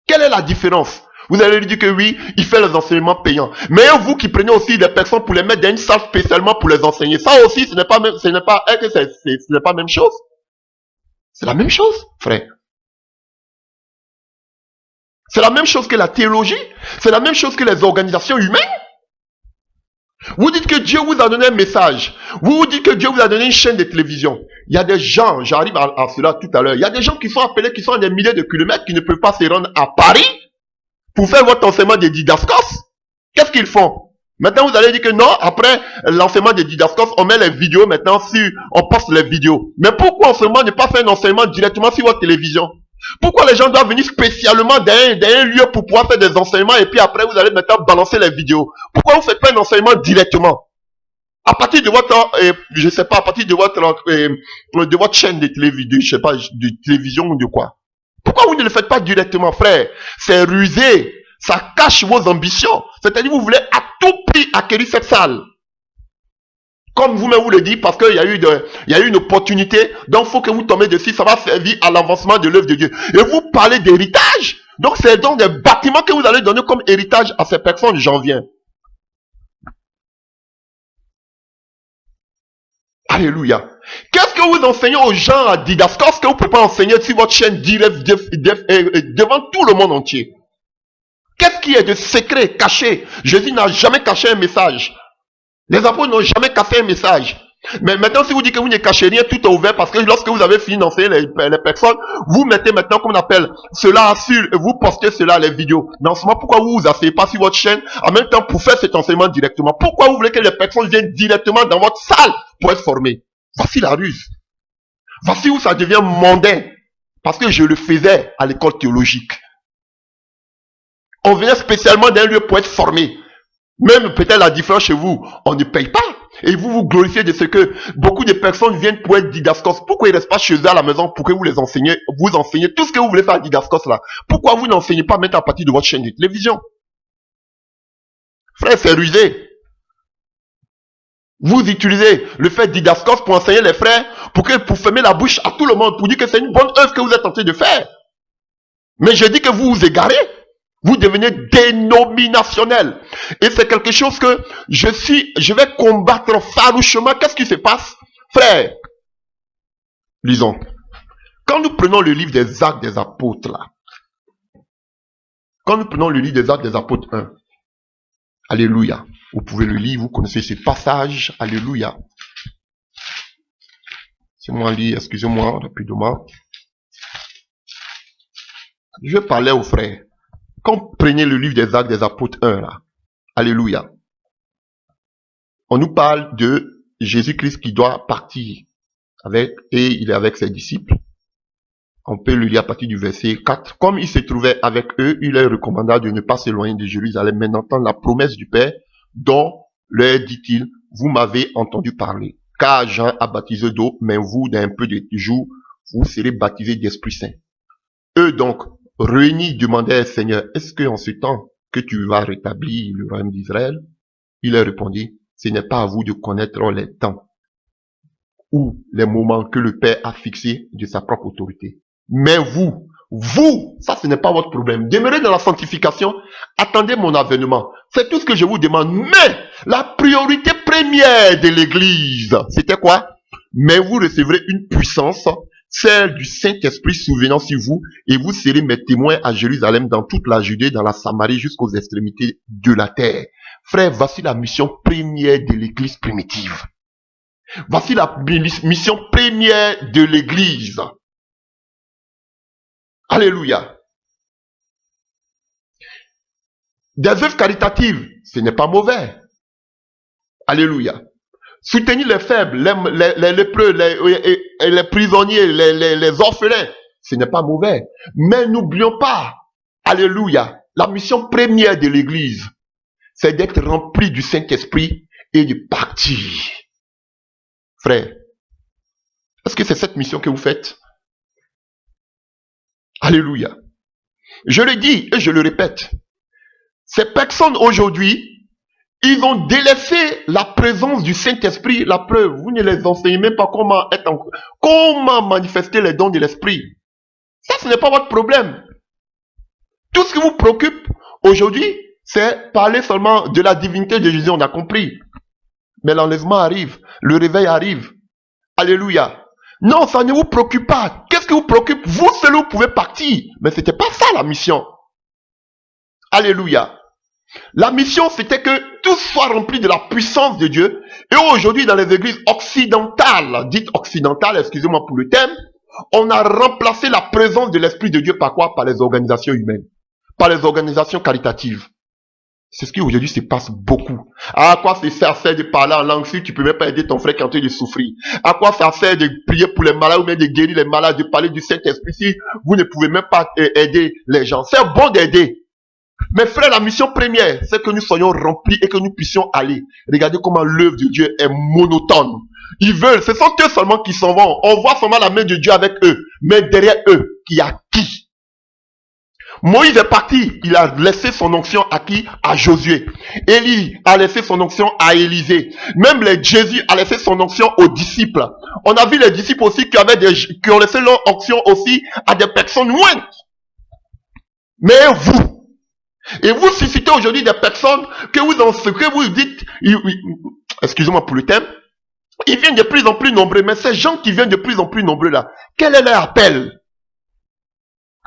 S1: Quelle est la différence? Vous allez lui dire que oui, il fait les enseignements payants. Mais vous qui prenez aussi des personnes pour les mettre dans une salle spécialement pour les enseigner, ça aussi, ce n'est pas la même chose. C'est la même chose, frère. C'est la même chose que la théologie. C'est la même chose que les organisations humaines. Vous dites que Dieu vous a donné un message. Vous dites que Dieu vous a donné une chaîne de télévision. Il y a des gens, j'arrive à cela tout à l'heure, il y a des gens qui sont appelés, qui sont à des milliers de kilomètres, qui ne peuvent pas se rendre à Paris pour faire votre enseignement de didascos. Qu'est-ce qu'ils font? Maintenant, vous allez dire que non, après l'enseignement de didascos, on met les vidéos maintenant on poste les vidéos. Mais pourquoi enseignement ne pas faire un enseignement directement sur votre télévision? Pourquoi les gens doivent venir spécialement dans un lieu pour pouvoir faire des enseignements et puis après vous allez maintenant balancer les vidéos? Pourquoi vous ne faites pas un enseignement directement? À partir de votre, je sais pas, à partir de votre chaîne de télévision, je sais pas, de télévision ou de quoi? Pourquoi vous ne le faites pas directement, frère? C'est rusé. Ça cache vos ambitions. C'est-à-dire vous voulez à tout prix acquérir cette salle. Comme vous-même vous le dites, parce qu'il y a eu une opportunité, donc il faut que vous tombez dessus, ça va servir à l'avancement de l'œuvre de Dieu. Et vous parlez d'héritage, donc c'est donc des bâtiments que vous allez donner comme héritage à ces personnes, j'en viens. Alléluia. Qu'est-ce que vous enseignez aux gens à didascos que vous ne pouvez pas enseigner sur votre chaîne direct devant tout le monde entier? Qu'est-ce qui est de secret, caché? Jésus n'a jamais caché un message. Les apôtres n'ont jamais caché un message. Mais maintenant, si vous dites que vous ne cachez rien, tout est ouvert parce que lorsque vous avez fini d'enseigner les personnes, vous mettez maintenant, comme on appelle, cela sur, vous postez cela, les vidéos. Mais en ce moment, pourquoi vous vous asseyez pas sur votre chaîne en même temps pour faire cet enseignement directement? Pourquoi vous voulez que les personnes viennent directement dans votre salle pour être formées? Voici la ruse. Voici où ça devient mondain. Parce que je le faisais à l'école théologique. On venait spécialement d'un lieu pour être formé. Même peut-être la différence chez vous, on ne paye pas. Et vous vous glorifiez de ce que beaucoup de personnes viennent pour être didascos. Pourquoi ils ne restent pas chez eux à la maison pour que vous les enseignez, vous enseignez tout ce que vous voulez faire à didascos là? Pourquoi vous n'enseignez pas maintenant à partir de votre chaîne de télévision? Frère, c'est rusé. Vous utilisez le fait didascos pour enseigner les frères, pour fermer la bouche à tout le monde, pour dire que c'est une bonne œuvre que vous êtes en train de faire. Mais je dis que vous vous égarez. Vous devenez dénominationnel. Et c'est quelque chose que je vais combattre farouchement. Qu'est-ce qui se passe? Frère, lisons. Quand nous prenons le livre des Actes des Apôtres, là, quand nous prenons le livre des Actes des Apôtres 1, alléluia, vous pouvez le lire, vous connaissez ce passage, alléluia. C'est moi lire, excusez-moi, rapidement. Je parlais aux frères. Quand vous prenez le livre des Actes des Apôtres 1, là, alléluia, on nous parle de Jésus-Christ qui doit partir et il est avec ses disciples. On peut le lire à partir du verset 4. Comme il se trouvait avec eux, il leur recommanda de ne pas s'éloigner de Jérusalem, mais d'entendre la promesse du Père, dont leur dit-il, vous m'avez entendu parler. Car Jean a baptisé d'eau, mais vous, d'un peu de jours, vous serez baptisés d'Esprit Saint. Eux donc, réunis, demandaient au Seigneur, est-ce qu'en ce temps que tu vas rétablir le royaume d'Israël? Il leur répondit, ce n'est pas à vous de connaître les temps ou les moments que le Père a fixés de sa propre autorité. Mais vous, ça ce n'est pas votre problème. Demeurez dans la sanctification, attendez mon avènement. C'est tout ce que je vous demande. Mais la priorité première de l'Église, c'était quoi? Mais vous recevrez une puissance, celle du Saint-Esprit souvenant sur vous, et vous serez mes témoins à Jérusalem, dans toute la Judée, dans la Samarie, jusqu'aux extrémités de la terre. Frère, voici la mission première de l'Église primitive. Voici la mission première de l'Église. Alléluia. Des œuvres caritatives, ce n'est pas mauvais. Alléluia. Soutenir les faibles, les lépreux, les prisonniers, les orphelins, ce n'est pas mauvais. Mais n'oublions pas, alléluia, la mission première de l'Église, c'est d'être rempli du Saint-Esprit et de partir. Frère, est-ce que c'est cette mission que vous faites? Alléluia. Je le dis et je le répète. Ces personnes aujourd'hui, ils ont délaissé la présence du Saint-Esprit. La preuve, vous ne les enseignez même pas comment manifester les dons de l'Esprit. Ça, ce n'est pas votre problème. Tout ce qui vous préoccupe aujourd'hui, c'est parler seulement de la divinité de Jésus, on a compris. Mais l'enlèvement arrive, le réveil arrive. Alléluia. Non, ça ne vous préoccupe pas. Qu'est-ce qui vous préoccupe? Vous seul, vous pouvez partir. Mais ce n'était pas ça la mission. Alléluia. La mission, c'était que tout soit rempli de la puissance de Dieu. Et aujourd'hui, dans les églises occidentales, dites occidentales, excusez-moi pour le terme, on a remplacé la présence de l'Esprit de Dieu par quoi? Par les organisations humaines, par les organisations caritatives. C'est ce qui aujourd'hui se passe beaucoup. À quoi ça sert de parler en langue si tu peux même pas aider ton frère qui est en train de souffrir? À quoi ça sert de prier pour les malades ou même de guérir les malades, de parler du Saint-Esprit si vous ne pouvez même pas aider les gens? C'est bon d'aider. Mais frère, la mission première, c'est que nous soyons remplis et que nous puissions aller. Regardez comment l'œuvre de Dieu est monotone. Ils veulent, ce sont eux seulement qui s'en vont. On voit seulement la main de Dieu avec eux. Mais derrière eux, il y a qui? Moïse est parti, il a laissé son onction à qui? À Josué. Élie a laissé son onction à Élisée. Même Jésus a laissé son onction aux disciples. On a vu les disciples aussi qui ont laissé leur onction aussi à des personnes loin. Mais vous, et vous suscitez aujourd'hui des personnes que vous dites, excusez-moi pour le thème, ils viennent de plus en plus nombreux, mais ces gens qui viennent de plus en plus nombreux là, quel est leur appel?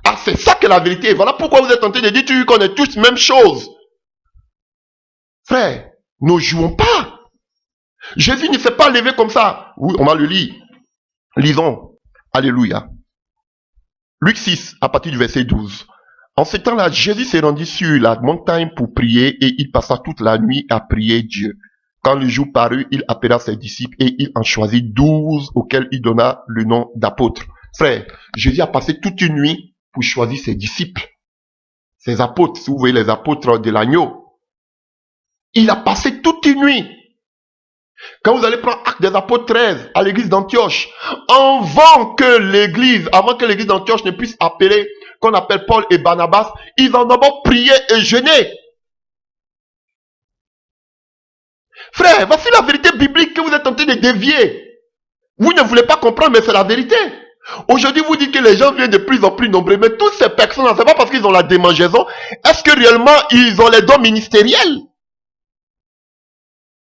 S1: Ah, c'est ça que la vérité. Voilà pourquoi vous êtes tenté de dire qu'on est tous même chose. Frère, ne jouons pas. Jésus ne s'est pas levé comme ça. Oui, on va le lire. Lisons. Alléluia. Luc 6, à partir du verset 12. En ce temps-là, Jésus s'est rendu sur la montagne pour prier et il passa toute la nuit à prier Dieu. Quand le jour parut, il appela ses disciples et il en choisit 12 auxquels il donna le nom d'apôtres. Frère, Jésus a passé toute une nuit pour choisir ses disciples, ses apôtres, si vous voyez les apôtres de l'agneau. Il a passé toute une nuit. Quand vous allez prendre Actes des Apôtres 13 à l'église d'Antioche, avant que l'église d'Antioche ne puisse appeler, qu'on appelle Paul et Barnabas, ils ont d'abord prié et jeûné. Frère, voici la vérité biblique que vous êtes en train de dévier. Vous ne voulez pas comprendre, mais c'est la vérité. Aujourd'hui, vous dites que les gens viennent de plus en plus nombreux, mais toutes ces personnes, c'est pas parce qu'ils ont la démangeaison. Est-ce que réellement, ils ont les dons ministériels?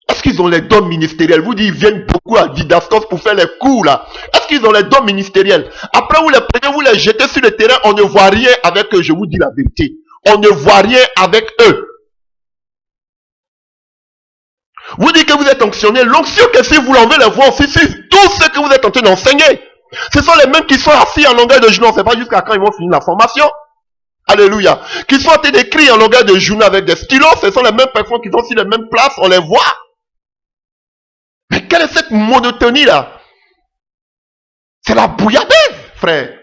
S1: Est-ce qu'ils ont les dons ministériels? Vous dites, ils viennent beaucoup à Didascos pour faire les cours, là. Est-ce qu'ils ont les dons ministériels? Après, vous les prenez, vous les jetez sur le terrain, on ne voit rien avec eux, je vous dis la vérité. On ne voit rien avec eux. Vous dites que vous êtes onctionné. L'onction que si vous l'enlevez les voir aussi sur tout ce que vous êtes en train d'enseigner. Ce sont les mêmes qui sont assis en longueur de journée. On ne sait pas jusqu'à quand ils vont finir la formation. Alléluia. Qui sont en train d'écrire en longueur de journée avec des stylos. Ce sont les mêmes personnes qui sont sur les mêmes places. On les voit. Mais quelle est cette monotonie là? C'est la bouillabaisse, frère.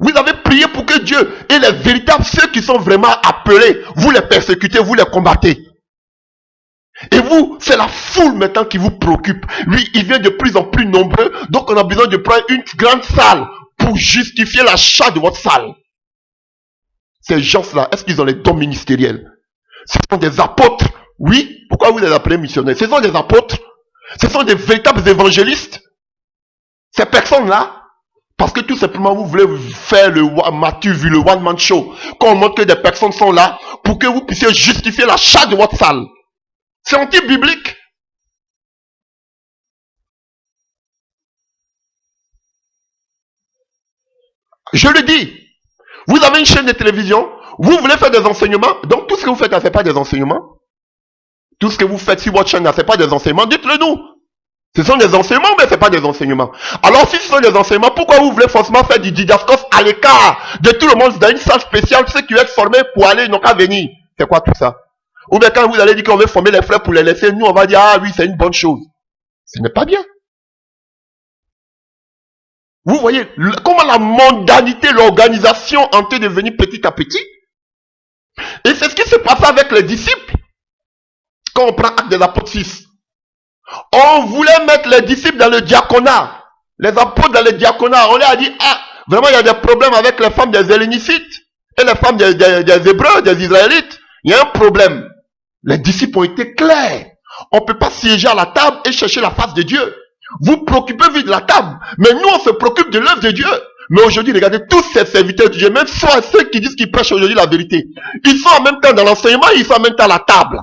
S1: Vous avez prié pour que Dieu et les véritables, ceux qui sont vraiment appelés, vous les persécutez, vous les combattez. Et vous, c'est la foule maintenant qui vous préoccupe. Lui, il vient de plus en plus nombreux, donc on a besoin de prendre une grande salle pour justifier l'achat de votre salle. Ces gens-là, est-ce qu'ils ont les dons ministériels? Ce sont des apôtres. Oui, pourquoi vous les appelez missionnaires? Ce sont des apôtres. Ce sont des véritables évangélistes. Ces personnes-là, parce que tout simplement vous voulez faire le one-man show. Quand on montre que des personnes sont là, pour que vous puissiez justifier l'achat de votre salle. C'est anti-biblique. Je le dis. Vous avez une chaîne de télévision. Vous voulez faire des enseignements. Donc tout ce que vous faites, ce n'est pas des enseignements. Tout ce que vous faites sur votre chaîne, ce n'est pas des enseignements. Dites-le nous. Ce sont des enseignements, mais ce n'est pas des enseignements. Alors si ce sont des enseignements, pourquoi vous voulez forcément faire du didascos à l'écart de tout le monde dans une salle spéciale? Ceux qui vont être formés pour aller, ils n'ont qu'à venir. C'est quoi tout ça? Ou bien quand vous allez dire qu'on veut former les frères pour les laisser, nous on va dire, ah oui, c'est une bonne chose. Ce n'est pas bien. Vous voyez comment la mondanité, l'organisation en train de venir petit à petit. Et c'est ce qui s'est passé avec les disciples. Quand on prend Actes des Apôtres 6. On voulait mettre les disciples dans le diaconat. Les apôtres dans le diaconat. On leur a dit, ah, vraiment il y a des problèmes avec les femmes des Hellénicites et les femmes des Hébreux, des Israélites. Il y a un problème. Les disciples ont été clairs. On ne peut pas siéger à la table et chercher la face de Dieu. Vous préoccupez-vous de la table, mais nous on se préoccupe de l'œuvre de Dieu. Mais aujourd'hui, regardez, tous ces serviteurs de Dieu, même soit ceux qui disent qu'ils prêchent aujourd'hui la vérité, ils sont en même temps dans l'enseignement, ils sont en même temps à la table.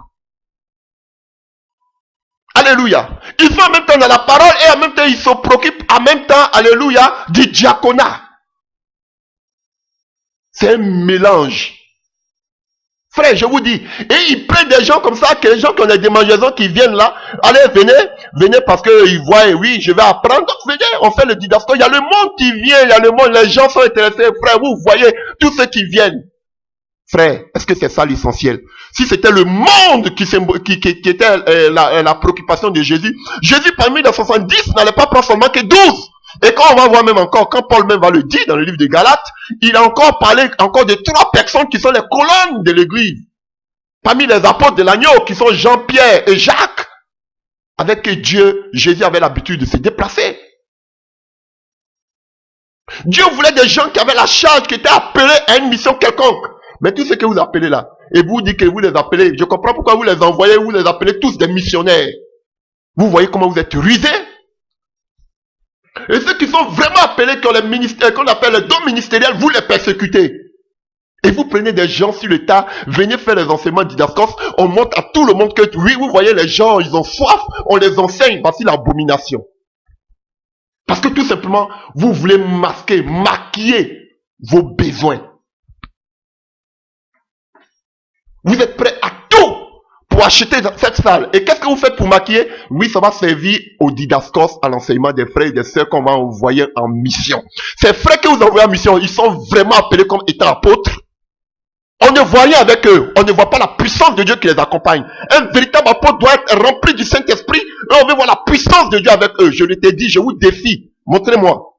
S1: Alléluia. Ils sont en même temps dans la parole et en même temps ils se préoccupent en même temps, alléluia, du diaconat. C'est un mélange. Frère, je vous dis, et ils prennent des gens comme ça, que les gens qui ont des démangeaisons qui viennent là, allez, venez parce qu'ils voient, oui, je vais apprendre, donc venez, on fait le didasco. Il y a le monde qui vient, il y a le monde, les gens sont intéressés, frère, vous voyez, tous ceux qui viennent. Frère, est-ce que c'est ça l'essentiel? Si c'était le monde qui était la préoccupation de Jésus, Jésus parmi les 70 n'allait pas prendre seulement que 12. Et quand on va voir même encore, quand Paul même va le dire dans le livre de Galates, il a encore parlé encore de 3 personnes qui sont les colonnes de l'église. Parmi les apôtres de l'agneau, qui sont Jean-Pierre et Jacques, avec qui Jésus avait l'habitude de se déplacer. Dieu voulait des gens qui avaient la charge, qui étaient appelés à une mission quelconque. Mais tous ceux que vous appelez là, et vous dites que vous les appelez, je comprends pourquoi vous les envoyez, vous les appelez tous des missionnaires. Vous voyez comment vous êtes rusés. Et ceux qui sont vraiment appelés, qui ont les ministères, qu'on appelle les dons ministériels, vous les persécutez. Et vous prenez des gens sur le tas, venez faire les enseignements didascos, on montre à tout le monde que, oui, vous voyez les gens, ils ont soif, on les enseigne, voici l'abomination. Parce que tout simplement, vous voulez masquer, maquiller vos besoins. Vous êtes prêts à tout pour acheter cette salle. Et qu'est-ce que vous faites pour maquiller? Oui, ça va servir au didascos, à l'enseignement des frères et des sœurs qu'on va envoyer en mission. Ces frères que vous envoyez en mission, ils sont vraiment appelés comme étant apôtres. On ne voit rien avec eux. On ne voit pas la puissance de Dieu qui les accompagne. Un véritable apôtre doit être rempli du Saint-Esprit. Et on veut voir la puissance de Dieu avec eux. Je l'ai dit, je vous défie. Montrez-moi.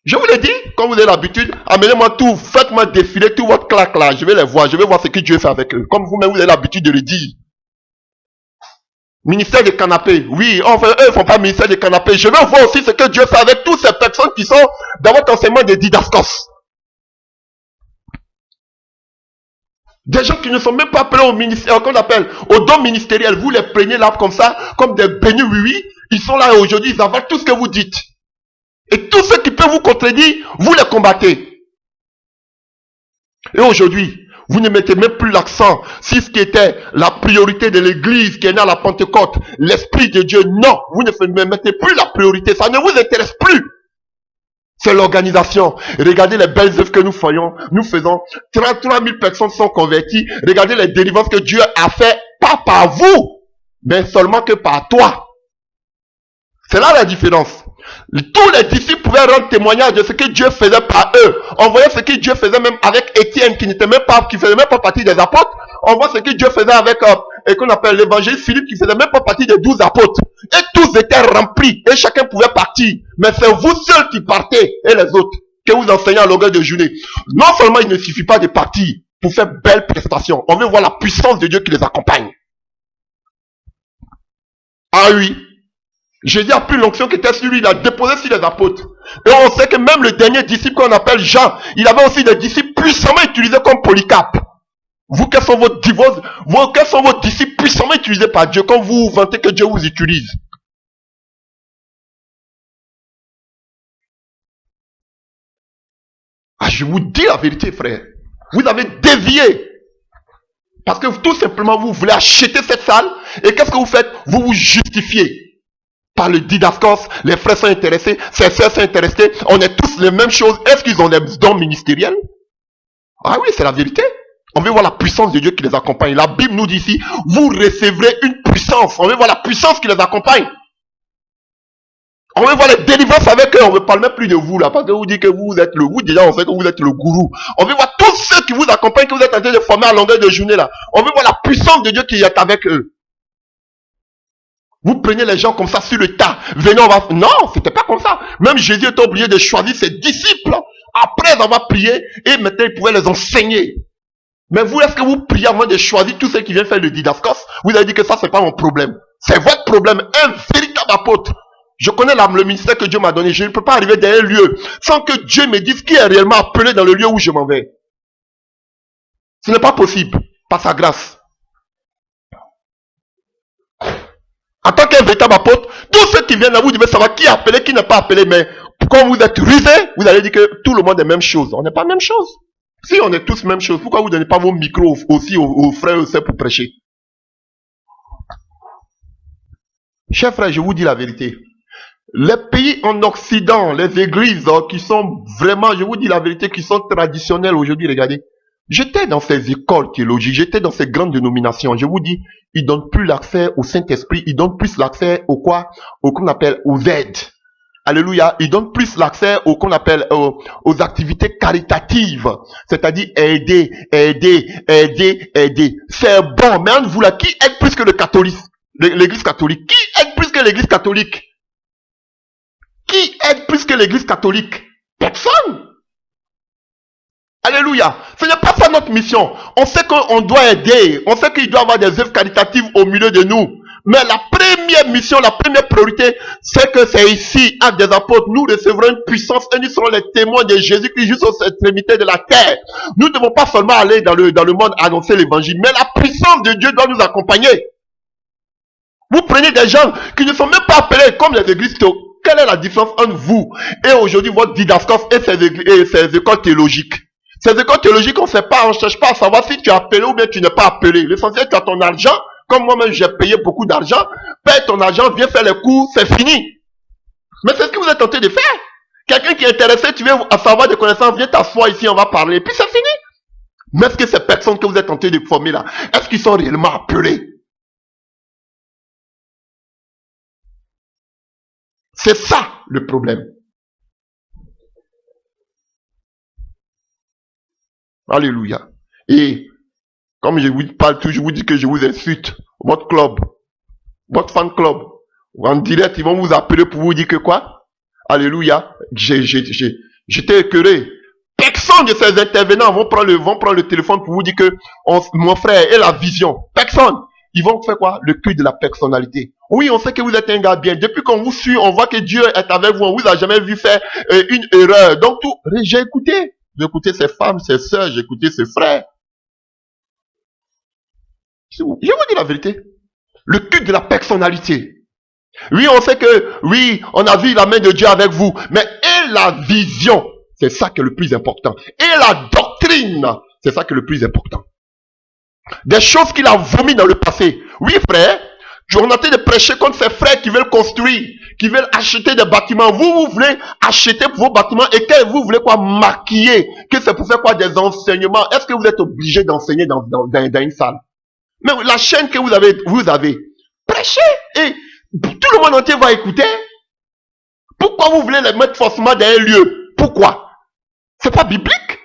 S1: Je vous l'ai dit, comme vous avez l'habitude, amenez-moi tout, faites-moi défiler tout votre claque là, je vais les voir, je vais voir ce que Dieu fait avec eux. Comme vous-même, vous avez l'habitude de le dire. Ministère des canapés, oui, enfin, eux ne font pas ministère des canapés. Je veux voir aussi ce que Dieu fait avec toutes ces personnes qui sont dans votre enseignement de didascos. Des gens qui ne sont même pas appelés au ministère, qu'on appelle au don ministériel, vous les prenez là comme ça, comme des bénis oui, ils sont là aujourd'hui, ils avalent tout ce que vous dites. Et tous ceux qui peuvent vous contredire, vous les combattez. Et aujourd'hui, vous ne mettez même plus l'accent sur ce qui était la priorité de l'église qui est née à la Pentecôte, l'Esprit de Dieu. Non, vous ne mettez plus la priorité, ça ne vous intéresse plus. C'est l'organisation. Regardez les belles œuvres que nous faisons. 33 000 personnes sont converties. Regardez les délivrances que Dieu a fait, pas par vous, mais seulement que par toi. C'est là la différence. Tous les disciples pouvaient rendre témoignage de ce que Dieu faisait par eux. On voyait ce que Dieu faisait même avec Étienne, qui faisait même pas partie des apôtres. On voit ce que Dieu faisait avec, et qu'on appelle l'évangéliste Philippe, qui faisait même pas partie des 12 apôtres. Et tous étaient remplis, et chacun pouvait partir. Mais c'est vous seuls qui partez, et les autres, que vous enseignez à longueur de journée. Non seulement il ne suffit pas de partir pour faire belle prestation, on veut voir la puissance de Dieu qui les accompagne. Ah oui. Jésus a pris l'onction qui était sur lui, il a déposé sur les apôtres. Et on sait que même le dernier disciple qu'on appelle Jean, il avait aussi des disciples puissamment utilisés comme Polycarpe. Vous, quels sont vos disciples puissamment utilisés par Dieu quand vous vantez que Dieu vous utilise? Ah, je vous dis la vérité, frère. Vous avez dévié. Parce que tout simplement, vous voulez acheter cette salle. Et qu'est-ce que vous faites? Vous vous justifiez. Par le didascos, les frères sont intéressés, ces sœurs sont intéressées, on est tous les mêmes choses. Est-ce qu'ils ont des dons ministériels? Ah oui, c'est la vérité. On veut voir la puissance de Dieu qui les accompagne. La Bible nous dit ici, vous recevrez une puissance. On veut voir la puissance qui les accompagne. On veut voir les délivrances avec eux. On ne parle même plus de vous là, parce que vous dites que vous êtes le gourou. Déjà, on sait que vous êtes le gourou. On veut voir tous ceux qui vous accompagnent, que vous êtes en train de former à longueur de journée là. On veut voir la puissance de Dieu qui est avec eux. Vous prenez les gens comme ça sur le tas. Venez, on va... Non, c'était pas comme ça. Même Jésus était obligé de choisir ses disciples après avoir prié et maintenant il pouvait les enseigner. Mais vous, est-ce que vous priez avant de choisir tous ceux qui viennent faire le didascos? Vous avez dit que ça, c'est pas mon problème. C'est votre problème. Un véritable apôtre. Je connais le ministère que Dieu m'a donné. Je ne peux pas arriver dans un lieu sans que Dieu me dise qui est réellement appelé dans le lieu où je m'en vais. Ce n'est pas possible. Par sa grâce. En tant qu'un véritable apôtre, tous ceux qui viennent là, vous devez savoir qui est appelé, qui n'est pas appelé. Mais quand vous êtes rusé, vous allez dire que tout le monde est même chose. On n'est pas même chose. Si on est tous même chose, pourquoi vous ne donnez pas vos micros aussi aux frères et aux sœurs pour prêcher? Chers frères, je vous dis la vérité. Les pays en Occident, les églises qui sont vraiment, je vous dis la vérité, qui sont traditionnelles aujourd'hui, regardez. J'étais dans ces écoles théologiques, j'étais dans ces grandes dénominations. Je vous dis, ils donnent plus l'accès au Saint-Esprit, ils donnent plus l'accès au quoi? Au qu'on appelle aux aides. Alléluia. Ils donnent plus l'accès au qu'on appelle aux activités caritatives. C'est-à-dire aider. C'est bon. Mais entre vous là, qui aide plus que le catholique? L'église catholique. Qui aide plus que l'église catholique? Qui aide plus que l'église catholique? Personne. Alléluia. Ce n'est pas ça notre mission. On sait qu'on doit aider. On sait qu'il doit y avoir des œuvres caritatives au milieu de nous. Mais la première mission, la première priorité, c'est que c'est ici, Actes des Apôtres, nous recevrons une puissance et nous serons les témoins de Jésus-Christ jusqu'aux extrémités de la terre. Nous ne devons pas seulement aller dans le monde annoncer l'évangile, mais la puissance de Dieu doit nous accompagner. Vous prenez des gens qui ne sont même pas appelés comme les églises. Quelle est la différence entre vous et aujourd'hui votre didascos et ces écoles théologiques? Ces écoles théologiques, on ne sait pas, on ne cherche pas à savoir si tu es appelé ou bien tu n'es pas appelé. L'essentiel, tu as ton argent. Comme moi-même, j'ai payé beaucoup d'argent. Paye ton argent, viens faire les cours, c'est fini. Mais c'est ce que vous êtes tenté de faire. Quelqu'un qui est intéressé, tu viens à savoir des connaissances, viens t'asseoir ici, on va parler. Puis c'est fini. Mais est-ce que ces personnes que vous êtes tenté de former là, est-ce qu'ils sont réellement appelés? C'est ça le problème. Alléluia. Et comme je vous parle toujours, je vous dis que je vous insulte. Votre club, votre fan club, en direct, ils vont vous appeler pour vous dire que quoi? Alléluia. J'étais écœuré. Personne de ces intervenants vont prendre le téléphone pour vous dire que mon frère est la vision. Personne. Ils vont faire quoi? Le culte de la personnalité. Oui, on sait que vous êtes un gars bien. Depuis qu'on vous suit, on voit que Dieu est avec vous. On vous a jamais vu faire une erreur. Donc tout, j'ai écouté. J'ai écouté ses femmes, ses sœurs, j'ai écouté ses frères. Je vous dis la vérité. Le culte de la personnalité. Oui, on sait que, oui, on a vu la main de Dieu avec vous. Mais et la vision, c'est ça qui est le plus important. Et la doctrine, c'est ça qui est le plus important. Des choses qu'il a vomi dans le passé. Oui, frère, on a été de prêcher contre ces frères qui veulent construire, qui veulent acheter des bâtiments. Vous voulez acheter vos bâtiments et que vous voulez quoi? Maquiller. Que c'est pour faire quoi? Des enseignements. Est-ce que vous êtes obligé d'enseigner dans une salle? Mais la chaîne que vous avez, prêchez et tout le monde entier va écouter. Pourquoi vous voulez les mettre forcément dans un lieu? Pourquoi? C'est pas biblique.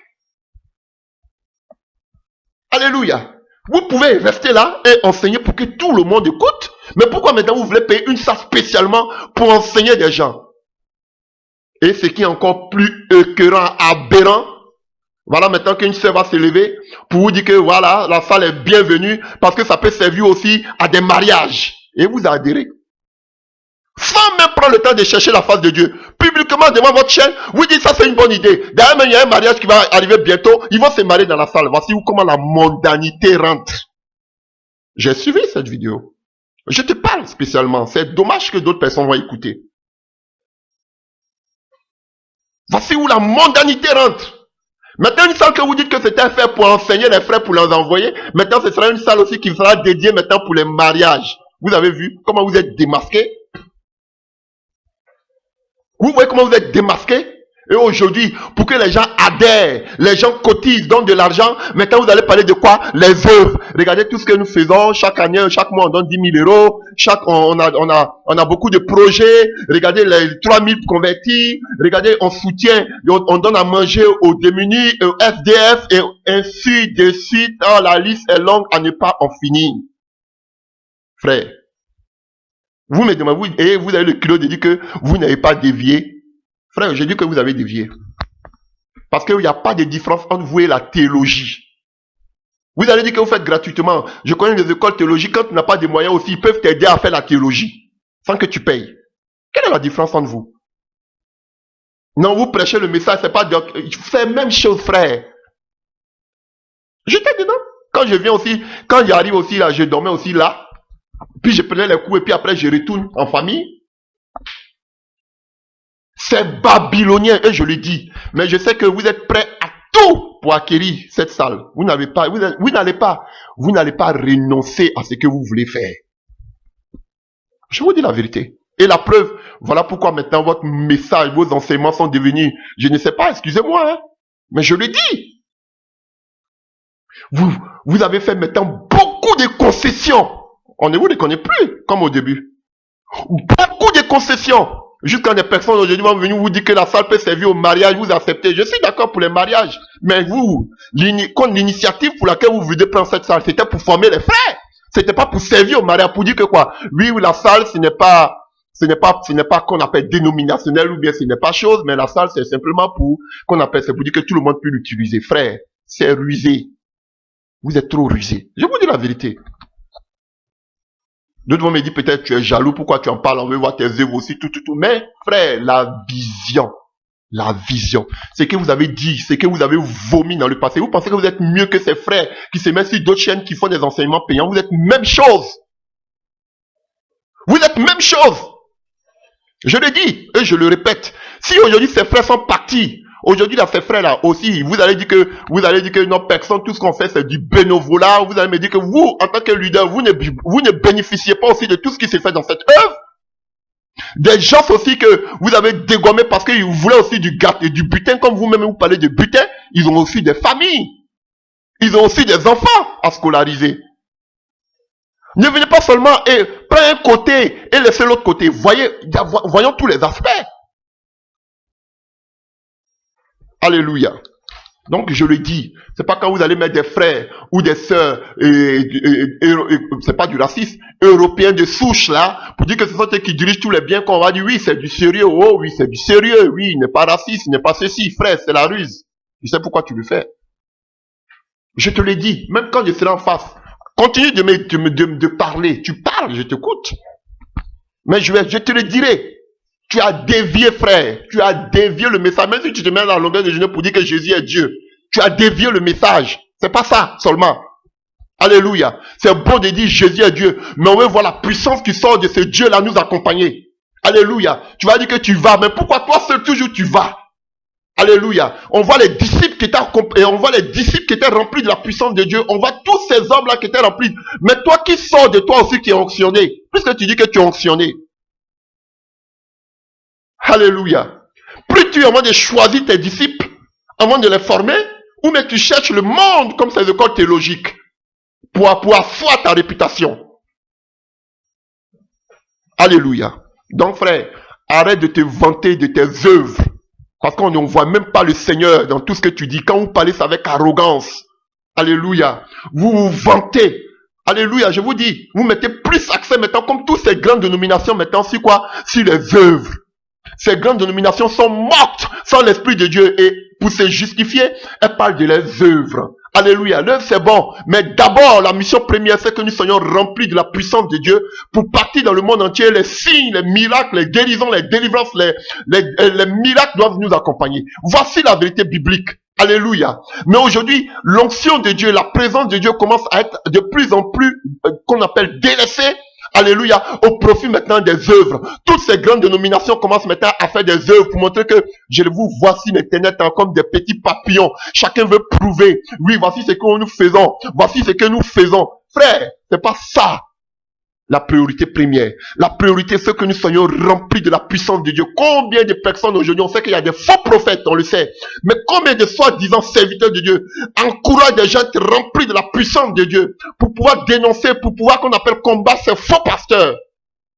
S1: Alléluia. Vous pouvez rester là et enseigner pour que tout le monde écoute. Mais pourquoi maintenant vous voulez payer une salle spécialement pour enseigner des gens? Et ce qui est encore plus écœurant, aberrant, voilà maintenant qu'une sœur va se lever pour vous dire que voilà, la salle est bienvenue parce que ça peut servir aussi à des mariages. Et vous adhérez. Sans même prendre le temps de chercher la face de Dieu. Publiquement devant votre chaîne, vous dites ça c'est une bonne idée. D'ailleurs, il y a un mariage qui va arriver bientôt. Ils vont se marier dans la salle. Voici comment la mondanité rentre. J'ai suivi cette vidéo. Je te parle spécialement. C'est dommage que d'autres personnes vont écouter. Voici où la mondanité rentre. Maintenant, une salle que vous dites que c'était fait pour enseigner les frères, pour les envoyer. Maintenant, ce sera une salle aussi qui sera dédiée maintenant pour les mariages. Vous avez vu comment vous êtes démasqués? Vous voyez comment vous êtes démasqués? Et aujourd'hui, pour que les gens adhèrent, les gens cotisent, donnent de l'argent, maintenant vous allez parler de quoi? Les œuvres. Regardez tout ce que nous faisons, chaque année, chaque mois on donne 10 000 euros, on a beaucoup de projets, regardez les 3 000 convertis, regardez, on soutient, on donne à manger aux démunis, aux SDF, et ainsi de suite. Oh, la liste est longue à ne pas en finir. Frère, vous me demandez, et vous avez le culot de dire que vous n'avez pas dévié. Frère, j'ai dit que vous avez dévié. Parce qu'il n'y a pas de différence entre vous et la théologie. Vous allez dire que vous faites gratuitement. Je connais des écoles théologiques, quand tu n'as pas de moyens aussi, ils peuvent t'aider à faire la théologie, sans que tu payes. Quelle est la différence entre vous? Non, vous prêchez le message, c'est pas... C'est la même chose, frère. J'étais dedans. Quand je viens aussi, quand j'arrive aussi là, je dormais aussi là. Puis je prenais les coups et puis après je retourne en famille. C'est babylonien, et je le dis. Mais je sais que vous êtes prêts à tout pour acquérir cette salle. Vous n'allez pas renoncer à ce que vous voulez faire. Je vous dis la vérité. Et la preuve, voilà pourquoi maintenant votre message, vos enseignements sont devenus, je ne sais pas, excusez-moi, hein, mais je le dis. Vous avez fait maintenant beaucoup de concessions. On ne vous les connaît plus, comme au début. Beaucoup de concessions. Jusqu'à des personnes aujourd'hui vont venir vous dire que la salle peut servir au mariage, vous acceptez. Je suis d'accord pour les mariages. Mais vous, l'initiative pour laquelle vous voulez prendre cette salle, c'était pour former les frères. C'était pas pour servir au mariage, pour dire que quoi. Oui, la salle, ce n'est pas qu'on appelle dénominationnel ou bien ce n'est pas chose, mais la salle, c'est simplement c'est pour dire que tout le monde peut l'utiliser. Frère, c'est rusé. Vous êtes trop rusé. Je vous dis la vérité. D'autres vont me dire peut-être tu es jaloux, pourquoi tu en parles, on veut voir tes œuvres aussi, tout. Mais frère, la vision, c'est que vous avez dit, c'est que vous avez vomi dans le passé. Vous pensez que vous êtes mieux que ces frères qui se mettent sur d'autres chaînes qui font des enseignements payants. Vous êtes même chose. Vous êtes même chose. Je le dis et je le répète. Si aujourd'hui ces frères sont partis, aujourd'hui là ces frères là aussi, vous allez dire que non, personne, tout ce qu'on fait c'est du bénévolat. Vous allez me dire que vous, en tant que leader, vous ne bénéficiez pas aussi de tout ce qui s'est fait dans cette œuvre. Des gens aussi que vous avez dégommé parce qu'ils voulaient aussi du butin, comme vous-même vous parlez de butin, ils ont aussi des familles. Ils ont aussi des enfants à scolariser. Ne venez pas seulement et prenez un côté et laissez l'autre côté. Voyons tous les aspects. Alléluia. Donc je le dis, c'est pas quand vous allez mettre des frères ou des sœurs, c'est pas du racisme, européens de souche là, pour dire que ce sont eux qui dirigent tous les biens qu'on va dire oui c'est du sérieux, oh oui c'est du sérieux, oui il n'est pas raciste, il n'est pas ceci, frère c'est la ruse. Tu sais pourquoi tu le fais. Je te le dis, même quand je serai en face, continue de parler, tu parles, je t'écoute. Mais je te le dirai. Tu as dévié, frère. Tu as dévié le message. Même si tu te mets à la longueur de journée pour dire que Jésus est Dieu. Tu as dévié le message. C'est pas ça seulement. Alléluia. C'est beau de dire Jésus est Dieu. Mais on veut voir la puissance qui sort de ce Dieu-là nous accompagner. Alléluia. Tu vas dire que tu vas. Mais pourquoi toi seul toujours tu vas? Alléluia. On voit les disciples qui étaient remplis de la puissance de Dieu. On voit tous ces hommes-là qui étaient remplis. Mais toi qui sors de toi aussi qui est onctionné. Puisque tu dis que tu es onctionné. Alléluia. Plus tu es en train de choisir tes disciples, avant de les former, ou mais tu cherches le monde comme ces écoles théologiques pour asseoir ta réputation. Alléluia. Donc frère, arrête de te vanter de tes œuvres. Parce qu'on ne voit même pas le Seigneur dans tout ce que tu dis. Quand vous parlez ça avec arrogance. Alléluia. Vous vous vantez. Alléluia. Je vous dis, vous mettez plus accès maintenant, comme toutes ces grandes dénominations maintenant, sur quoi? Sur les œuvres. Ces grandes dénominations sont mortes sans l'Esprit de Dieu et pour se justifier, elles parlent de leurs œuvres. Alléluia, l'œuvre c'est bon, mais d'abord la mission première c'est que nous soyons remplis de la puissance de Dieu pour partir dans le monde entier. Les signes, les miracles, les guérisons, les délivrances, les miracles doivent nous accompagner. Voici la vérité biblique. Alléluia. Mais aujourd'hui, l'onction de Dieu, la présence de Dieu commence à être de plus en plus qu'on appelle délaissée. Alléluia, au profit maintenant des œuvres. Toutes ces grandes dénominations commencent maintenant à faire des œuvres pour montrer que je vous voici maintenant comme des petits papillons. Chacun veut prouver. Oui, voici ce que nous faisons. Voici ce que nous faisons. Frère, c'est pas ça la priorité première. La priorité, c'est que nous soyons remplis de la puissance de Dieu. Combien de personnes aujourd'hui, on sait qu'il y a des faux prophètes, on le sait. Mais combien de soi-disant serviteurs de Dieu encouragent des gens remplis de la puissance de Dieu pour pouvoir dénoncer, pour pouvoir qu'on appelle combattre ces faux pasteurs?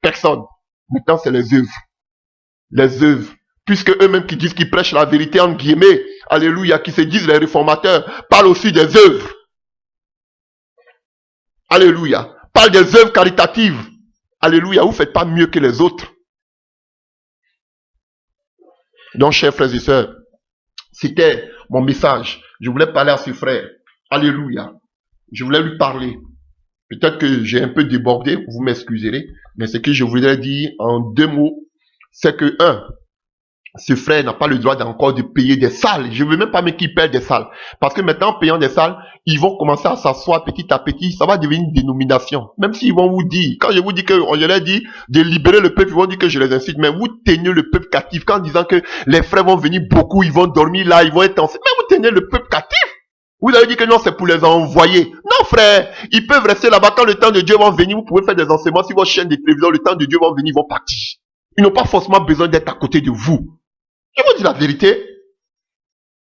S1: Personne. Maintenant, c'est les œuvres. Les œuvres. Puisque eux-mêmes qui disent qu'ils prêchent la vérité en guillemets, alléluia, qui se disent les réformateurs, parlent aussi des œuvres. Alléluia. Parle des œuvres caritatives. Alléluia, vous ne faites pas mieux que les autres. Donc, chers frères et sœurs, c'était mon message. Je voulais parler à ce frère. Alléluia. Je voulais lui parler. Peut-être que j'ai un peu débordé, vous m'excuserez, mais ce que je voudrais dire en 2 mots, c'est que, ce frère n'a pas le droit encore de payer des salles. Je ne veux même pas qu'il paye des salles. Parce que maintenant, en payant des salles, ils vont commencer à s'asseoir petit à petit. Ça va devenir une dénomination. Même s'ils vont vous dire, quand je vous dis que, je leur dis de libérer le peuple, ils vont dire que je les incite. Mais vous tenez le peuple captif. Quand disant que les frères vont venir beaucoup, ils vont dormir là, ils vont être ensemble. Mais vous tenez le peuple captif. Vous avez dit que non, c'est pour les envoyer. Non, frère, ils peuvent rester là-bas. Quand le temps de Dieu va venir, vous pouvez faire des enseignements. Si votre chaîne de télévision, le temps de Dieu va venir, ils vont partir. Ils n'ont pas forcément besoin d'être à côté de vous. Je vous dis la vérité.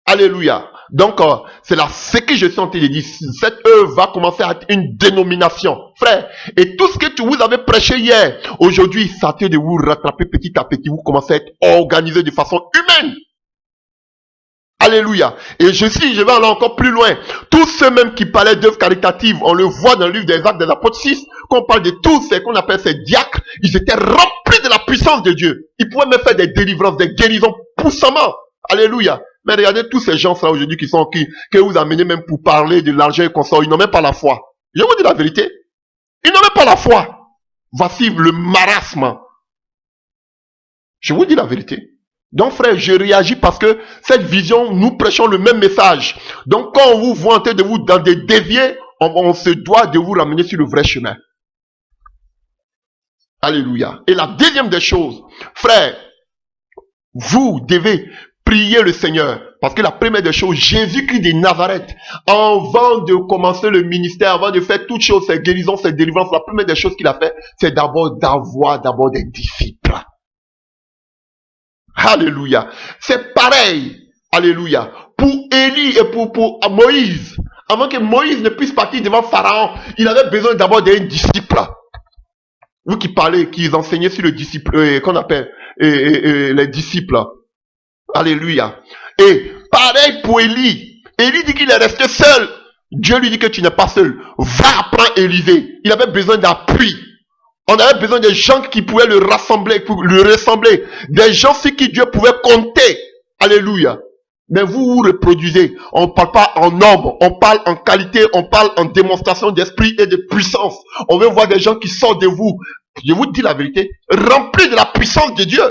S1: Alléluia. Donc, c'est là ce que je suis en train de dire. Cette œuvre va commencer à être une dénomination. Frère, et tout ce que vous avez prêché hier, aujourd'hui, ça tient de vous rattraper petit à petit. Vous commencez à être organisé de façon humaine. Alléluia. Et je vais aller encore plus loin. Tous ceux même qui parlaient d'œuvres caritatives, on le voit dans le livre des Actes des Apôtres 6, qu'on parle de tous ces qu'on appelle ces diacres, ils étaient remplis de la puissance de Dieu. Ils pouvaient même faire des délivrances, des guérisons puissamment. Alléluia. Mais regardez tous ces gens-là aujourd'hui que vous amenez même pour parler de l'argent et consort, ils n'ont même pas la foi. Je vous dis la vérité. Ils n'ont même pas la foi. Voici le marasme. Je vous dis la vérité. Donc frère, je réagis parce que cette vision, nous prêchons le même message. Donc quand on vous voit en train de vous dans des déviés, on se doit de vous ramener sur le vrai chemin. Alléluia. Et la deuxième des choses, frère, vous devez prier le Seigneur. Parce que la première des choses, Jésus-Christ de Nazareth, avant de commencer le ministère, avant de faire toutes choses, ces guérisons, ces délivrances, la première des choses qu'il a fait, c'est d'abord d'avoir des disciples. Alléluia. C'est pareil. Alléluia. Pour Élie et pour Moïse. Avant que Moïse ne puisse partir devant Pharaon, il avait besoin d'abord d'un disciple. Vous qui parlez, qui enseignez sur le disciple, qu'on appelle les disciples. Alléluia. Et pareil pour Élie. Élie dit qu'il est resté seul. Dieu lui dit que tu n'es pas seul. Va apprendre Élisée. Il avait besoin d'appui. On avait besoin de gens qui pouvaient le rassembler, le ressembler. Des gens sur qui Dieu pouvait compter. Alléluia. Mais vous reproduisez. On ne parle pas en nombre. On parle en qualité. On parle en démonstration d'esprit et de puissance. On veut voir des gens qui sortent de vous. Je vous dis la vérité. Remplis de la puissance de Dieu.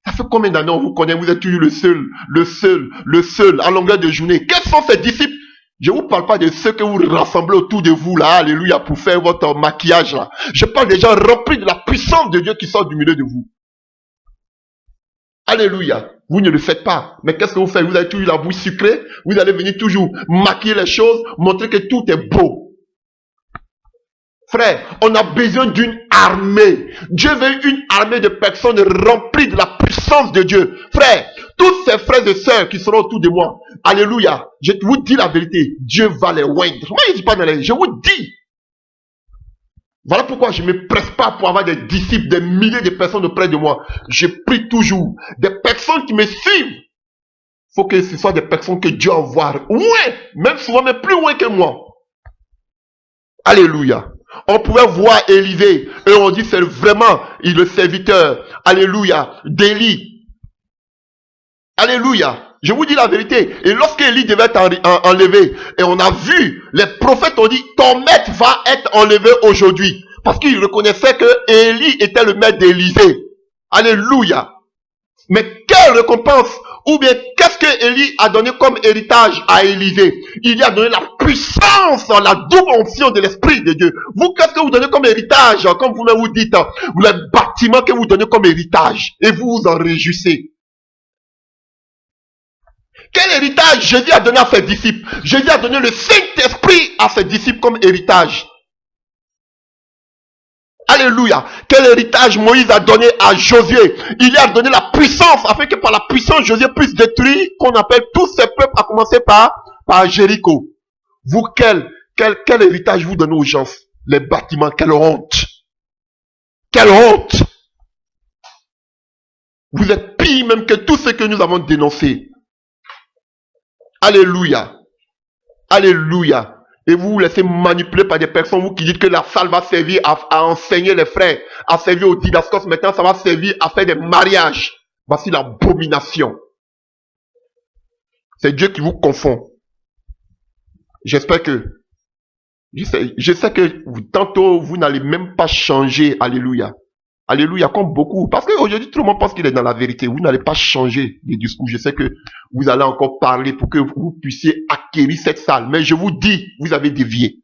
S1: Ça fait combien d'années on vous connaît? Vous êtes toujours le seul, à longueur de journée. Quels sont ces disciples? Je ne vous parle pas de ceux que vous rassemblez autour de vous là, alléluia, pour faire votre maquillage là. Je parle des gens remplis de la puissance de Dieu qui sort du milieu de vous. Alléluia. Vous ne le faites pas. Mais qu'est-ce que vous faites? Vous avez toujours la bouche sucrée. Vous allez venir toujours maquiller les choses, montrer que tout est beau. Frère, on a besoin d'une armée. Dieu veut une armée de personnes remplies de la puissance de Dieu. Frère, tous ces frères et sœurs qui seront autour de moi, alléluia, je vous dis la vérité, Dieu va les oindre. Moi, je ne dis pas dans les... Je vous dis. Voilà pourquoi je ne me presse pas pour avoir des disciples, des milliers de personnes auprès de moi. Je prie toujours. Des personnes qui me suivent. Il faut que ce soit des personnes que Dieu envoie. Ouais, même souvent, mais plus loin que moi. Alléluia. On pouvait voir Élisée et on dit c'est vraiment le serviteur, alléluia, d'Élie. Alléluia. Je vous dis la vérité. Et lorsque Élie devait être enlevé, et on a vu, les prophètes ont dit ton maître va être enlevé aujourd'hui. Parce qu'ils reconnaissaient que Élie était le maître d'Élisée. Alléluia. Mais quelle récompense? Ou bien, qu'est-ce que Élie a donné comme héritage à Élisée? Il lui a donné la puissance, la double onction de l'Esprit de Dieu. Vous, qu'est-ce que vous donnez comme héritage? Comme vous-même vous dites, les bâtiments que vous donnez comme héritage. Et vous vous en réjouissez. Quel héritage Jésus a donné à ses disciples? Jésus a donné le Saint-Esprit à ses disciples comme héritage. Alléluia. Quel héritage Moïse a donné à Josué? Il lui a donné la puissance afin que par la puissance Josué puisse détruire qu'on appelle tous ces peuples à commencer par Jéricho. Vous, quel héritage vous donnez aux gens? Les bâtiments, quelle honte. Quelle honte. Vous êtes pire même que tous ceux que nous avons dénoncés. Alléluia. Alléluia. Et vous vous laissez manipuler par des personnes, vous qui dites que la salle va servir à enseigner les frères, à servir au didascos, maintenant ça va servir à faire des mariages. Voici l'abomination. C'est Dieu qui vous confond. J'espère que Je sais que tantôt, vous n'allez même pas changer. Alléluia. Alléluia, comme beaucoup. Parce qu'aujourd'hui, tout le monde pense qu'il est dans la vérité. Vous n'allez pas changer de discours. Je sais que vous allez encore parler pour que vous puissiez acquérir cette salle. Mais je vous dis, vous avez dévié.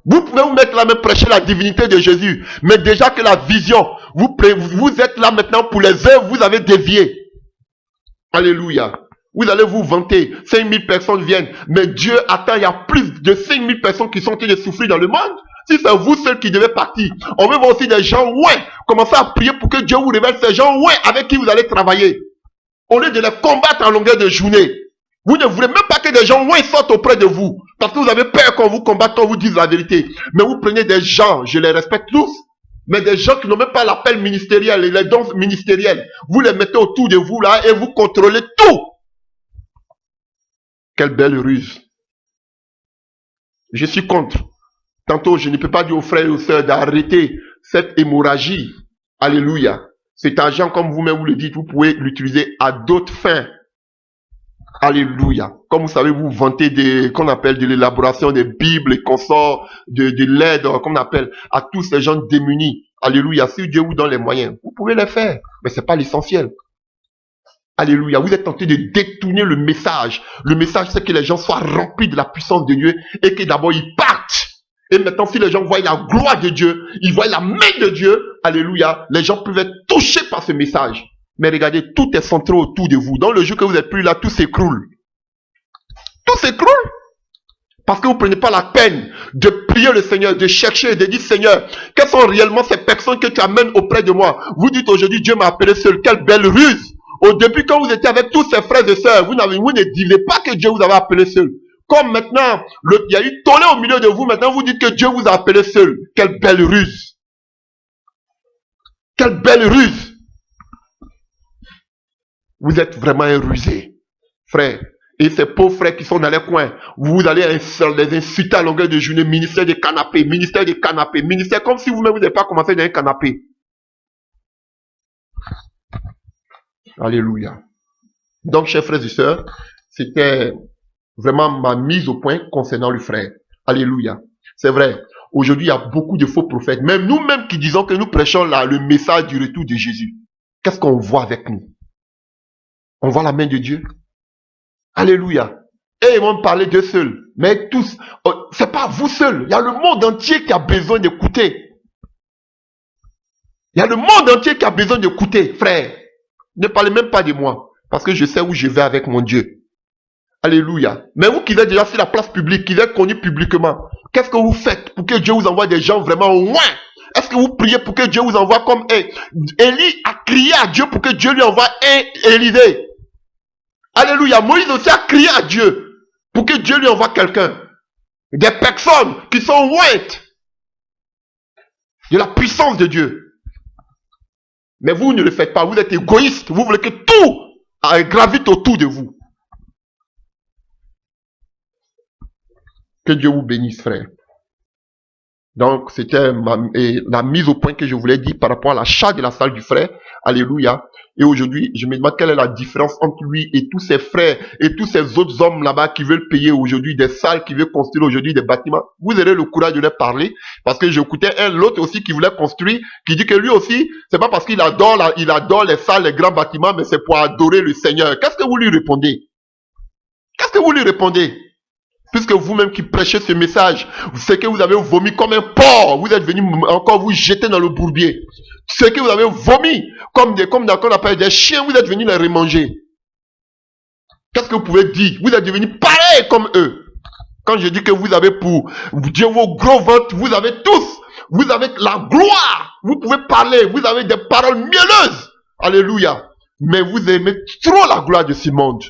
S1: Vous pouvez vous mettre là, même prêcher la divinité de Jésus. Mais déjà que la vision, vous êtes là maintenant pour les œuvres, vous avez dévié. Alléluia. Vous allez vous vanter. 5000 personnes viennent. Mais Dieu attend, il y a plus de 5000 personnes qui sont en train de souffrir dans le monde. Si c'est vous seuls qui devez partir, on veut voir aussi des gens, commencez à prier pour que Dieu vous révèle ces gens, avec qui vous allez travailler. Au lieu de les combattre en longueur de journée. Vous ne voulez même pas que des gens, sortent auprès de vous. Parce que vous avez peur qu'on vous combatte, qu'on vous dise la vérité. Mais vous prenez des gens, je les respecte tous, mais des gens qui n'ont même pas l'appel ministériel, les dons ministériels. Vous les mettez autour de vous là et vous contrôlez tout. Quelle belle ruse. Je suis contre. Tantôt, je ne peux pas dire aux frères et aux sœurs d'arrêter cette hémorragie. Alléluia. Cet argent, comme vous-même vous le dites, vous pouvez l'utiliser à d'autres fins. Alléluia. Comme vous savez, vous vantez qu'on appelle de l'élaboration des Bibles et consorts, de l'aide, qu'on appelle à tous ces gens démunis. Alléluia. Si Dieu vous donne les moyens, vous pouvez les faire. Mais c'est pas l'essentiel. Alléluia. Vous êtes tenté de détourner le message. Le message, c'est que les gens soient remplis de la puissance de Dieu et que d'abord ils partent. Et maintenant, si les gens voient la gloire de Dieu, ils voient la main de Dieu, alléluia, les gens peuvent être touchés par ce message. Mais regardez, tout est centré autour de vous. Dans le jour que vous n'êtes plus là, tout s'écroule. Tout s'écroule. Parce que vous ne prenez pas la peine de prier le Seigneur, de chercher et de dire, Seigneur, quelles sont réellement ces personnes que tu amènes auprès de moi? Vous dites aujourd'hui, Dieu m'a appelé seul. Quelle belle ruse. Au début, quand vous étiez avec tous ces frères et sœurs, vous ne disiez pas que Dieu vous avait appelé seul. Comme maintenant, il y a eu tollé au milieu de vous, maintenant vous dites que Dieu vous a appelé seul. Quelle belle ruse. Quelle belle ruse. Vous êtes vraiment un rusé, frère. Et ces pauvres frères qui sont dans les coins, vous allez les insulter à longueur de journée, ministère des canapés, ministère comme si vous-même vous n'avez pas commencé dans un canapé. Alléluia. Donc, chers frères et sœurs, c'était vraiment ma mise au point concernant le frère. Alléluia. C'est vrai. Aujourd'hui, il y a beaucoup de faux prophètes. Même nous-mêmes qui disons que nous prêchons là le message du retour de Jésus. Qu'est-ce qu'on voit avec nous? On voit la main de Dieu. Alléluia. Et ils vont parler d'eux seuls. Mais tous, c'est pas vous seuls. Il y a le monde entier qui a besoin d'écouter. Il y a le monde entier qui a besoin d'écouter, frère. Ne parlez même pas de moi. Parce que je sais où je vais avec mon Dieu. Alléluia. Mais vous qui êtes déjà sur la place publique, qui êtes connus publiquement, qu'est-ce que vous faites pour que Dieu vous envoie des gens vraiment loin? Est-ce que vous priez pour que Dieu vous envoie comme Élie a crié à Dieu pour que Dieu lui envoie un Élisée? Alléluia. Moïse aussi a crié à Dieu pour que Dieu lui envoie quelqu'un. Des personnes qui sont lointes de la puissance de Dieu. Mais vous ne le faites pas. Vous êtes égoïste. Vous voulez que tout gravite autour de vous. Que Dieu vous bénisse, frère. Donc, c'était la mise au point que je voulais dire par rapport à l'achat de la salle du frère. Alléluia. Et aujourd'hui, je me demande quelle est la différence entre lui et tous ses frères et tous ces autres hommes là-bas qui veulent payer aujourd'hui des salles, qui veulent construire aujourd'hui des bâtiments. Vous aurez le courage de leur parler parce que j'écoutais l'autre aussi qui voulait construire, qui dit que lui aussi, c'est pas parce qu'il adore les salles, les grands bâtiments, mais c'est pour adorer le Seigneur. Qu'est-ce que vous lui répondez? Qu'est-ce que vous lui répondez? Puisque vous-même qui prêchez ce message, c'est que vous avez vomi comme un porc. Vous êtes venu encore vous jeter dans le bourbier. C'est que vous avez vomi comme dans qu'on appelle des chiens, vous êtes venus les remanger. Qu'est-ce que vous pouvez dire? Vous êtes devenus pareils comme eux. Quand je dis que vous avez pour dire vos gros ventres, vous avez tous. Vous avez la gloire. Vous pouvez parler. Vous avez des paroles mielleuses. Alléluia. Mais vous aimez trop la gloire de ce monde.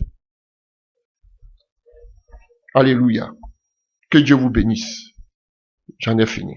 S1: Alléluia. Que Dieu vous bénisse. J'en ai fini.